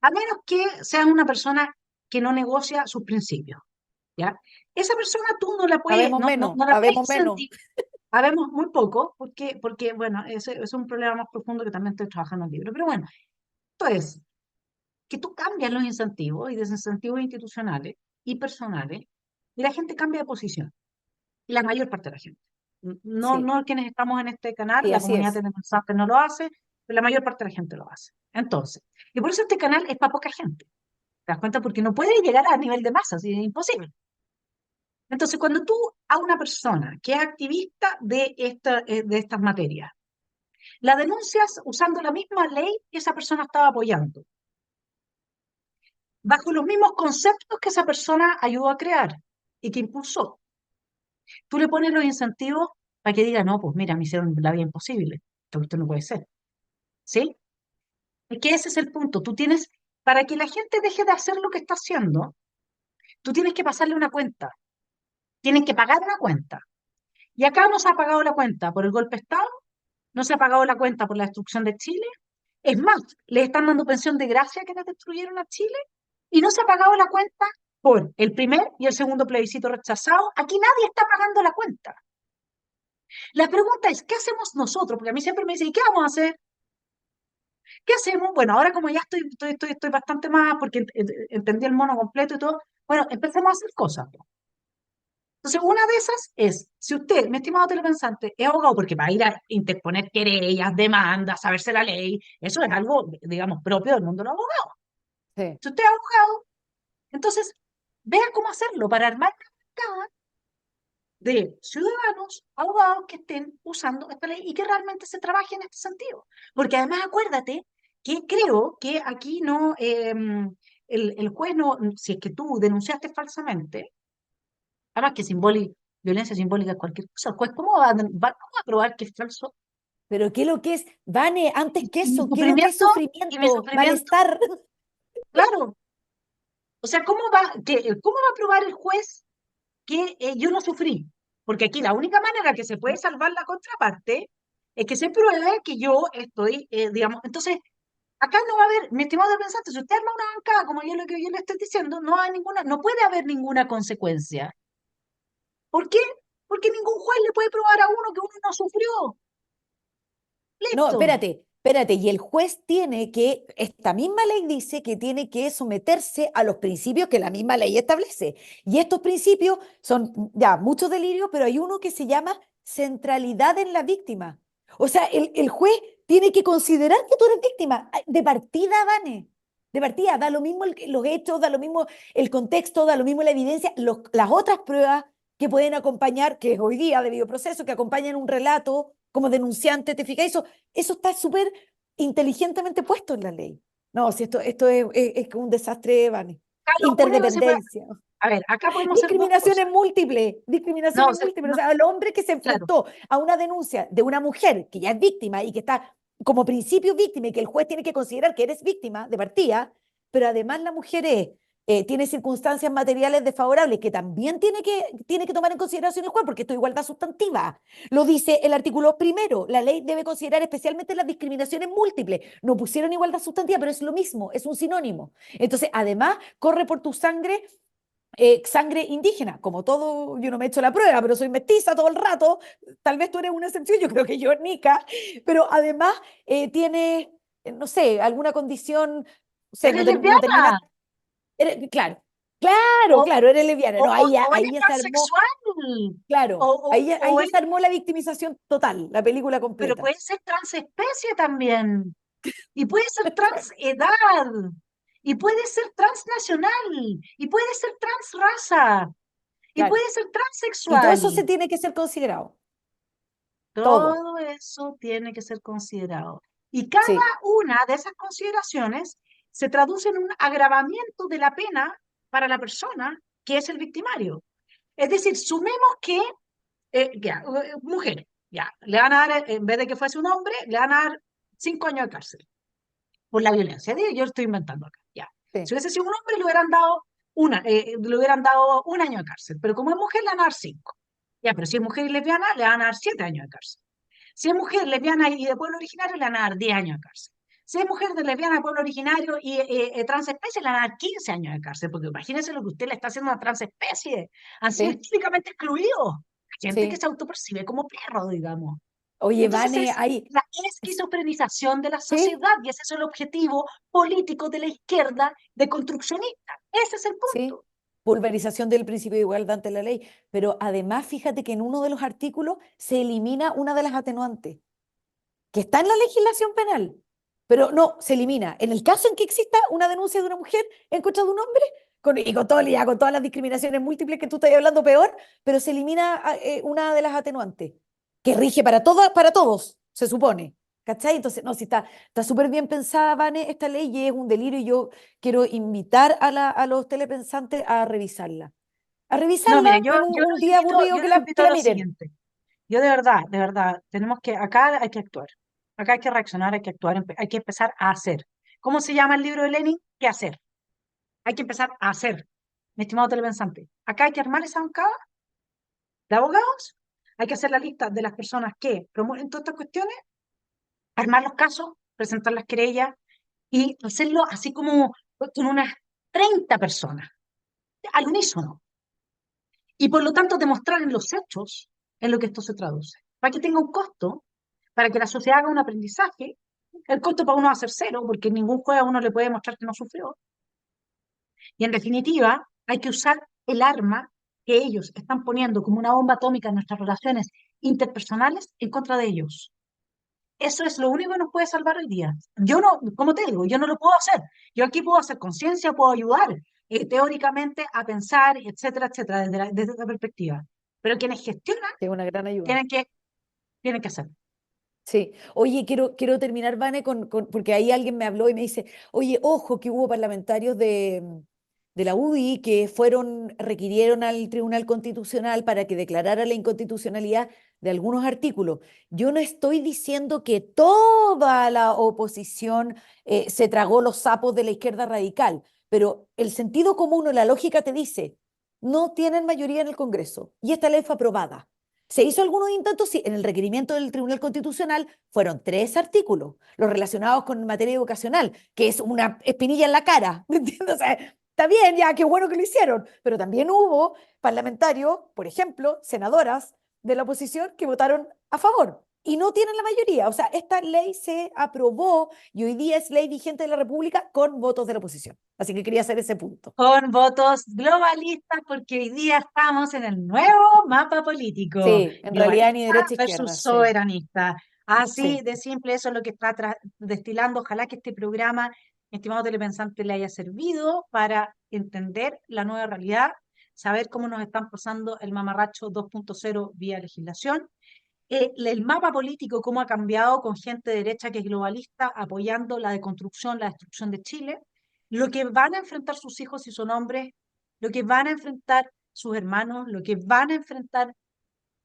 A menos que seas una persona que no negocia sus principios, ¿ya? Esa persona tú no la puedes, no la puedes Habemos menos. incentivar. Habemos muy poco, porque bueno, ese es un problema más profundo que también estoy trabajando en el libro. Pero bueno, esto es que tú cambias los incentivos y desincentivos institucionales y personales y la gente cambia de posición. Y la mayor parte de la gente. No, Sí, no quienes estamos en este canal, sí, la así comunidad es. de pensantes no lo hace, pero la mayor parte de la gente lo hace. Entonces, y por eso este canal es para poca gente. ¿Te das cuenta? Porque no puede llegar a nivel de masas, es imposible. Entonces, cuando tú a una persona que es activista de estas materias, la denuncias usando la misma ley que esa persona estaba apoyando, bajo los mismos conceptos que esa persona ayudó a crear y que impulsó. Tú le pones los incentivos para que diga, no, pues mira, me hicieron la vida imposible. Esto no puede ser. ¿Sí? Es que ese es el punto. Tú tienes, para que la gente deje de hacer lo que está haciendo, tú tienes que pasarle una cuenta. Tienen que pagar una cuenta. Y acá no se ha pagado la cuenta por el golpe de Estado, no se ha pagado la cuenta por la destrucción de Chile. Es más, le están dando pensión de gracia que les destruyeron a Chile y no se ha pagado la cuenta por el primer y el segundo plebiscito rechazado. Aquí nadie está pagando la cuenta. La pregunta es, ¿qué hacemos nosotros? Porque a mí siempre me dicen, ¿y qué vamos a hacer? ¿Qué hacemos? Bueno, ahora como ya estoy bastante más, porque entendí el mono completo y todo, bueno, empecemos a hacer cosas. Entonces, una de esas es, si usted, mi estimado telepensante, es abogado, porque va a ir a interponer querellas, demandas, saberse la ley, eso es algo, digamos, propio del mundo de los abogados. Sí. Si usted es abogado, entonces vea cómo hacerlo para armar una bancada de ciudadanos, abogados que estén usando esta ley y que realmente se trabaje en este sentido. Porque además acuérdate que creo que aquí no, el juez no, si es que tú denunciaste falsamente, además que violencia simbólica es cualquier cosa, el juez, ¿cómo va a probar que es falso? Pero ¿qué es lo que es, Vane, antes que Y mi eso, qué es lo que es sufrimiento, y mi sufrimiento, sufrimiento, malestar? claro. O sea, ¿cómo va a probar el juez que yo no sufrí? Porque aquí la única manera que se puede salvar la contraparte es que se pruebe que yo estoy, digamos, entonces, acá no va a haber, mi estimado pensante, si usted arma una bancada, como yo lo que yo le estoy diciendo, no puede haber ninguna consecuencia. ¿Por qué? Porque ningún juez le puede probar a uno que uno no sufrió. No, Listo. espérate. Espérate, y el juez tiene que, esta misma ley dice que tiene que someterse a los principios que la misma ley establece. Y estos principios son ya muchos delirios, pero hay uno que se llama centralidad en la víctima. O sea, el juez tiene que considerar que tú eres víctima. De partida, Vane. De partida, da lo mismo los hechos, da lo mismo el contexto, da lo mismo la evidencia, las otras pruebas que pueden acompañar, que es hoy día de videoproceso, que acompañan un relato como denunciante, ¿te fijas? Eso está súper inteligentemente puesto en la ley. No, si esto es un desastre, Vane. Claro, Interdependencia. a ver, acá podemos hacer dos cosas. Discriminaciones No, múltiples. O no, sea, el hombre que se claro. enfrentó a una denuncia de una mujer que ya es víctima y que está como principio víctima y que el juez tiene que considerar que eres víctima de partida, pero además la mujer tiene circunstancias materiales desfavorables que también tiene que tomar en consideración el juez, porque esto es igualdad sustantiva. Lo dice el artículo primero, la ley debe considerar especialmente las discriminaciones múltiples. No pusieron igualdad sustantiva, pero es lo mismo, es un sinónimo. Entonces, además, corre por tu sangre indígena, como todo, yo no me he hecho la prueba, pero soy mestiza todo el rato, tal vez tú eres una excepción, yo creo que yo, Nica, pero además tienes, no sé, alguna condición, no sé, Eres no lesbiana terminaste, claro, claro, o, claro, eres lesbiana, no, ahí o eres ahí ya se armó, transexual claro, ahí o ya se eres, armó la victimización total, la película pero completa. puede ser transespecie también. Y puede ser transedad. Y puede ser transnacional. Y puede ser transraza. Y Claro, puede ser y todo eso se transexual. tiene que ser considerado, todo, Todo eso tiene que ser considerado. Y cada sí, una de esas consideraciones se traduce en un agravamiento de la pena para la persona que es el victimario. Es decir, sumemos que, ya, mujer, ya, le van a dar, en vez de que fuese un hombre, le van a dar 5 años de cárcel por la violencia. Yo lo estoy inventando acá, ya. sí, Si hubiese sido un hombre, le hubieran dado 1 año de cárcel, pero como es mujer, le van a dar 5. Ya, pero si es mujer y lesbiana, le van a dar 7 años de cárcel. Si es mujer lesbiana y de pueblo originario, le van a dar 10 años de cárcel. Si es mujer de lesbiana de pueblo originario y transespecie, le van a dar 15 años de cárcel, porque imagínense lo que usted le está haciendo a una transespecie. Han sido sí, históricamente excluidos. Gente que sí. se autopercibe como perro, digamos. Oye, Entonces Vane, es la esquizofrenización de la sí, sociedad y ese es el objetivo político de la izquierda de construccionista. Ese es el sí, punto. pulverización del principio de igualdad ante la ley, pero además fíjate que en uno de los artículos se elimina una de las atenuantes, que está en la legislación penal, pero no, se elimina. En el caso en que exista una denuncia de una mujer en contra de un hombre, y con todas las discriminaciones múltiples que tú estás hablando peor, pero se elimina una de las atenuantes, que rige para todos, se supone. ¿Cachai? Entonces, no, si está súper bien pensada, Vane, esta ley y es un delirio y yo quiero invitar a los telepensantes a revisarla. A No, mire, revisarla en un día aburrido yo que los que invito a la lo miren. siguiente. Yo de verdad, acá hay que actuar. Acá hay que reaccionar, hay que actuar, hay que empezar a hacer. ¿Cómo se llama el libro de Lenin? ¿Qué hacer? Hay que empezar a hacer, mi estimado telepensante. Acá hay que armar esa bancada de abogados, hay que hacer la lista de las personas que promueven todas estas cuestiones, armar los casos, presentar las querellas y hacerlo así como con unas 30 personas, al unísono. Y por lo tanto demostrar en los hechos en lo que esto se traduce. Para que tenga un costo, para que la sociedad haga un aprendizaje, el costo para uno va a ser cero, porque ningún juez a uno le puede demostrar que no sufrió. Y en definitiva, hay que usar el arma que ellos están poniendo como una bomba atómica en nuestras relaciones interpersonales en contra de ellos. Eso es lo único que nos puede salvar hoy día. Yo no, como te digo, yo no lo puedo hacer. Yo aquí puedo hacer conciencia, puedo ayudar teóricamente a pensar, etcétera, etcétera, desde esa perspectiva. Pero quienes gestionan Que es una gran ayuda. tienen que, tienen que hacer. Sí. Oye, quiero terminar, Vane, porque ahí alguien me habló y me dice, oye, ojo, que hubo parlamentarios de la UDI que requirieron al Tribunal Constitucional para que declarara la inconstitucionalidad de algunos artículos. Yo no estoy diciendo que toda la oposición se tragó los sapos de la izquierda radical, pero el sentido común o la lógica te dice, no tienen mayoría en el Congreso y esta ley fue aprobada. ¿Se hizo algunos intentos? Sí, en el requerimiento del Tribunal Constitucional fueron 3 artículos, los relacionados con materia educacional, que es una espinilla en la cara, ¿me entiendes? O sea, está bien, ya, qué bueno que lo hicieron, pero también hubo parlamentarios, por ejemplo, senadoras de la oposición que votaron a favor. y no tienen la mayoría. O sea, esta ley se aprobó y hoy día es ley vigente de la República con votos de la oposición. Así que quería hacer ese punto. Con votos globalistas, porque hoy día estamos en el nuevo mapa político, Sí, en realidad ni globalista derecha versus izquierda, sí, soberanista. Así sí. de simple, eso es lo que está destilando. Ojalá que este programa, mi estimado telepensante, le haya servido para entender la nueva realidad, saber cómo nos están pasando el mamarracho 2.0 vía legislación, el mapa político, cómo ha cambiado con gente de derecha que es globalista, apoyando la deconstrucción, la destrucción de Chile, lo que van a enfrentar sus hijos si son hombres, lo que van a enfrentar sus hermanos, lo que van a enfrentar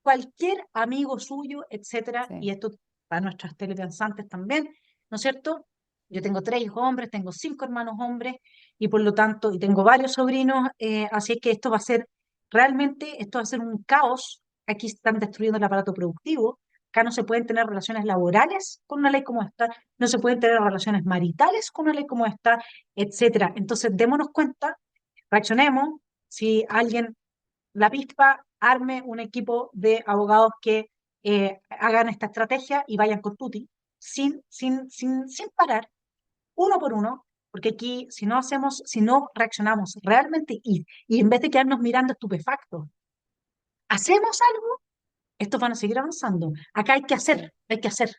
cualquier amigo suyo, etcétera, y Sí. esto para nuestras telepensantes también, ¿no es cierto? Yo tengo 3 hijos hombres, tengo 5 hermanos hombres, y por lo tanto, y tengo varios sobrinos, así es que esto va a ser, realmente, esto va a ser un caos. Aquí están destruyendo el aparato productivo, acá no se pueden tener relaciones laborales con una ley como esta, no se pueden tener relaciones maritales con una ley como esta, etcétera. Entonces, démonos cuenta, reaccionemos, si alguien la pispa arme un equipo de abogados que hagan esta estrategia y vayan con tuti, sin parar, uno por uno, porque aquí si no hacemos, si no reaccionamos realmente y en vez de quedarnos mirando estupefactos, hacemos algo, estos van a seguir avanzando. Acá hay que hacer, Sí. hay que hacer.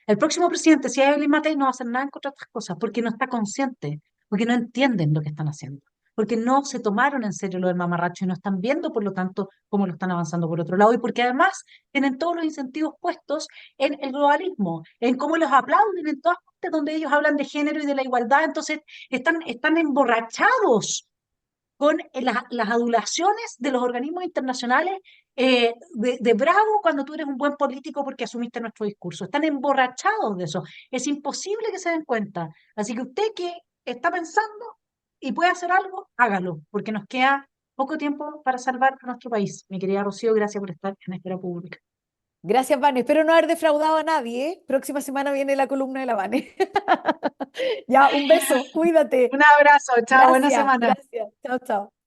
El próximo presidente, si es Evelyn Matei, no va a hacer nada en contra de estas cosas, porque no está consciente, porque no entienden lo que están haciendo, porque no se tomaron en serio lo del mamarracho y no están viendo, por lo tanto, cómo lo están avanzando por otro lado, y porque además tienen todos los incentivos puestos en el globalismo, en cómo los aplauden en todas partes donde ellos hablan de género y de la igualdad, entonces están emborrachados con las adulaciones de los organismos internacionales, de bravo cuando tú eres un buen político porque asumiste nuestro discurso. Están emborrachados de eso. Es imposible que se den cuenta. Así que usted que está pensando y puede hacer algo, hágalo, porque nos queda poco tiempo para salvar a nuestro país. Mi querida Rocío, gracias por estar en Esfera Pública. Gracias, Vane. Espero no haber defraudado a nadie, ¿eh? Próxima semana viene la columna de la Vane. Ya, un beso, cuídate. Un abrazo, chao, buena Gracias, semana. gracias. Chao, chao.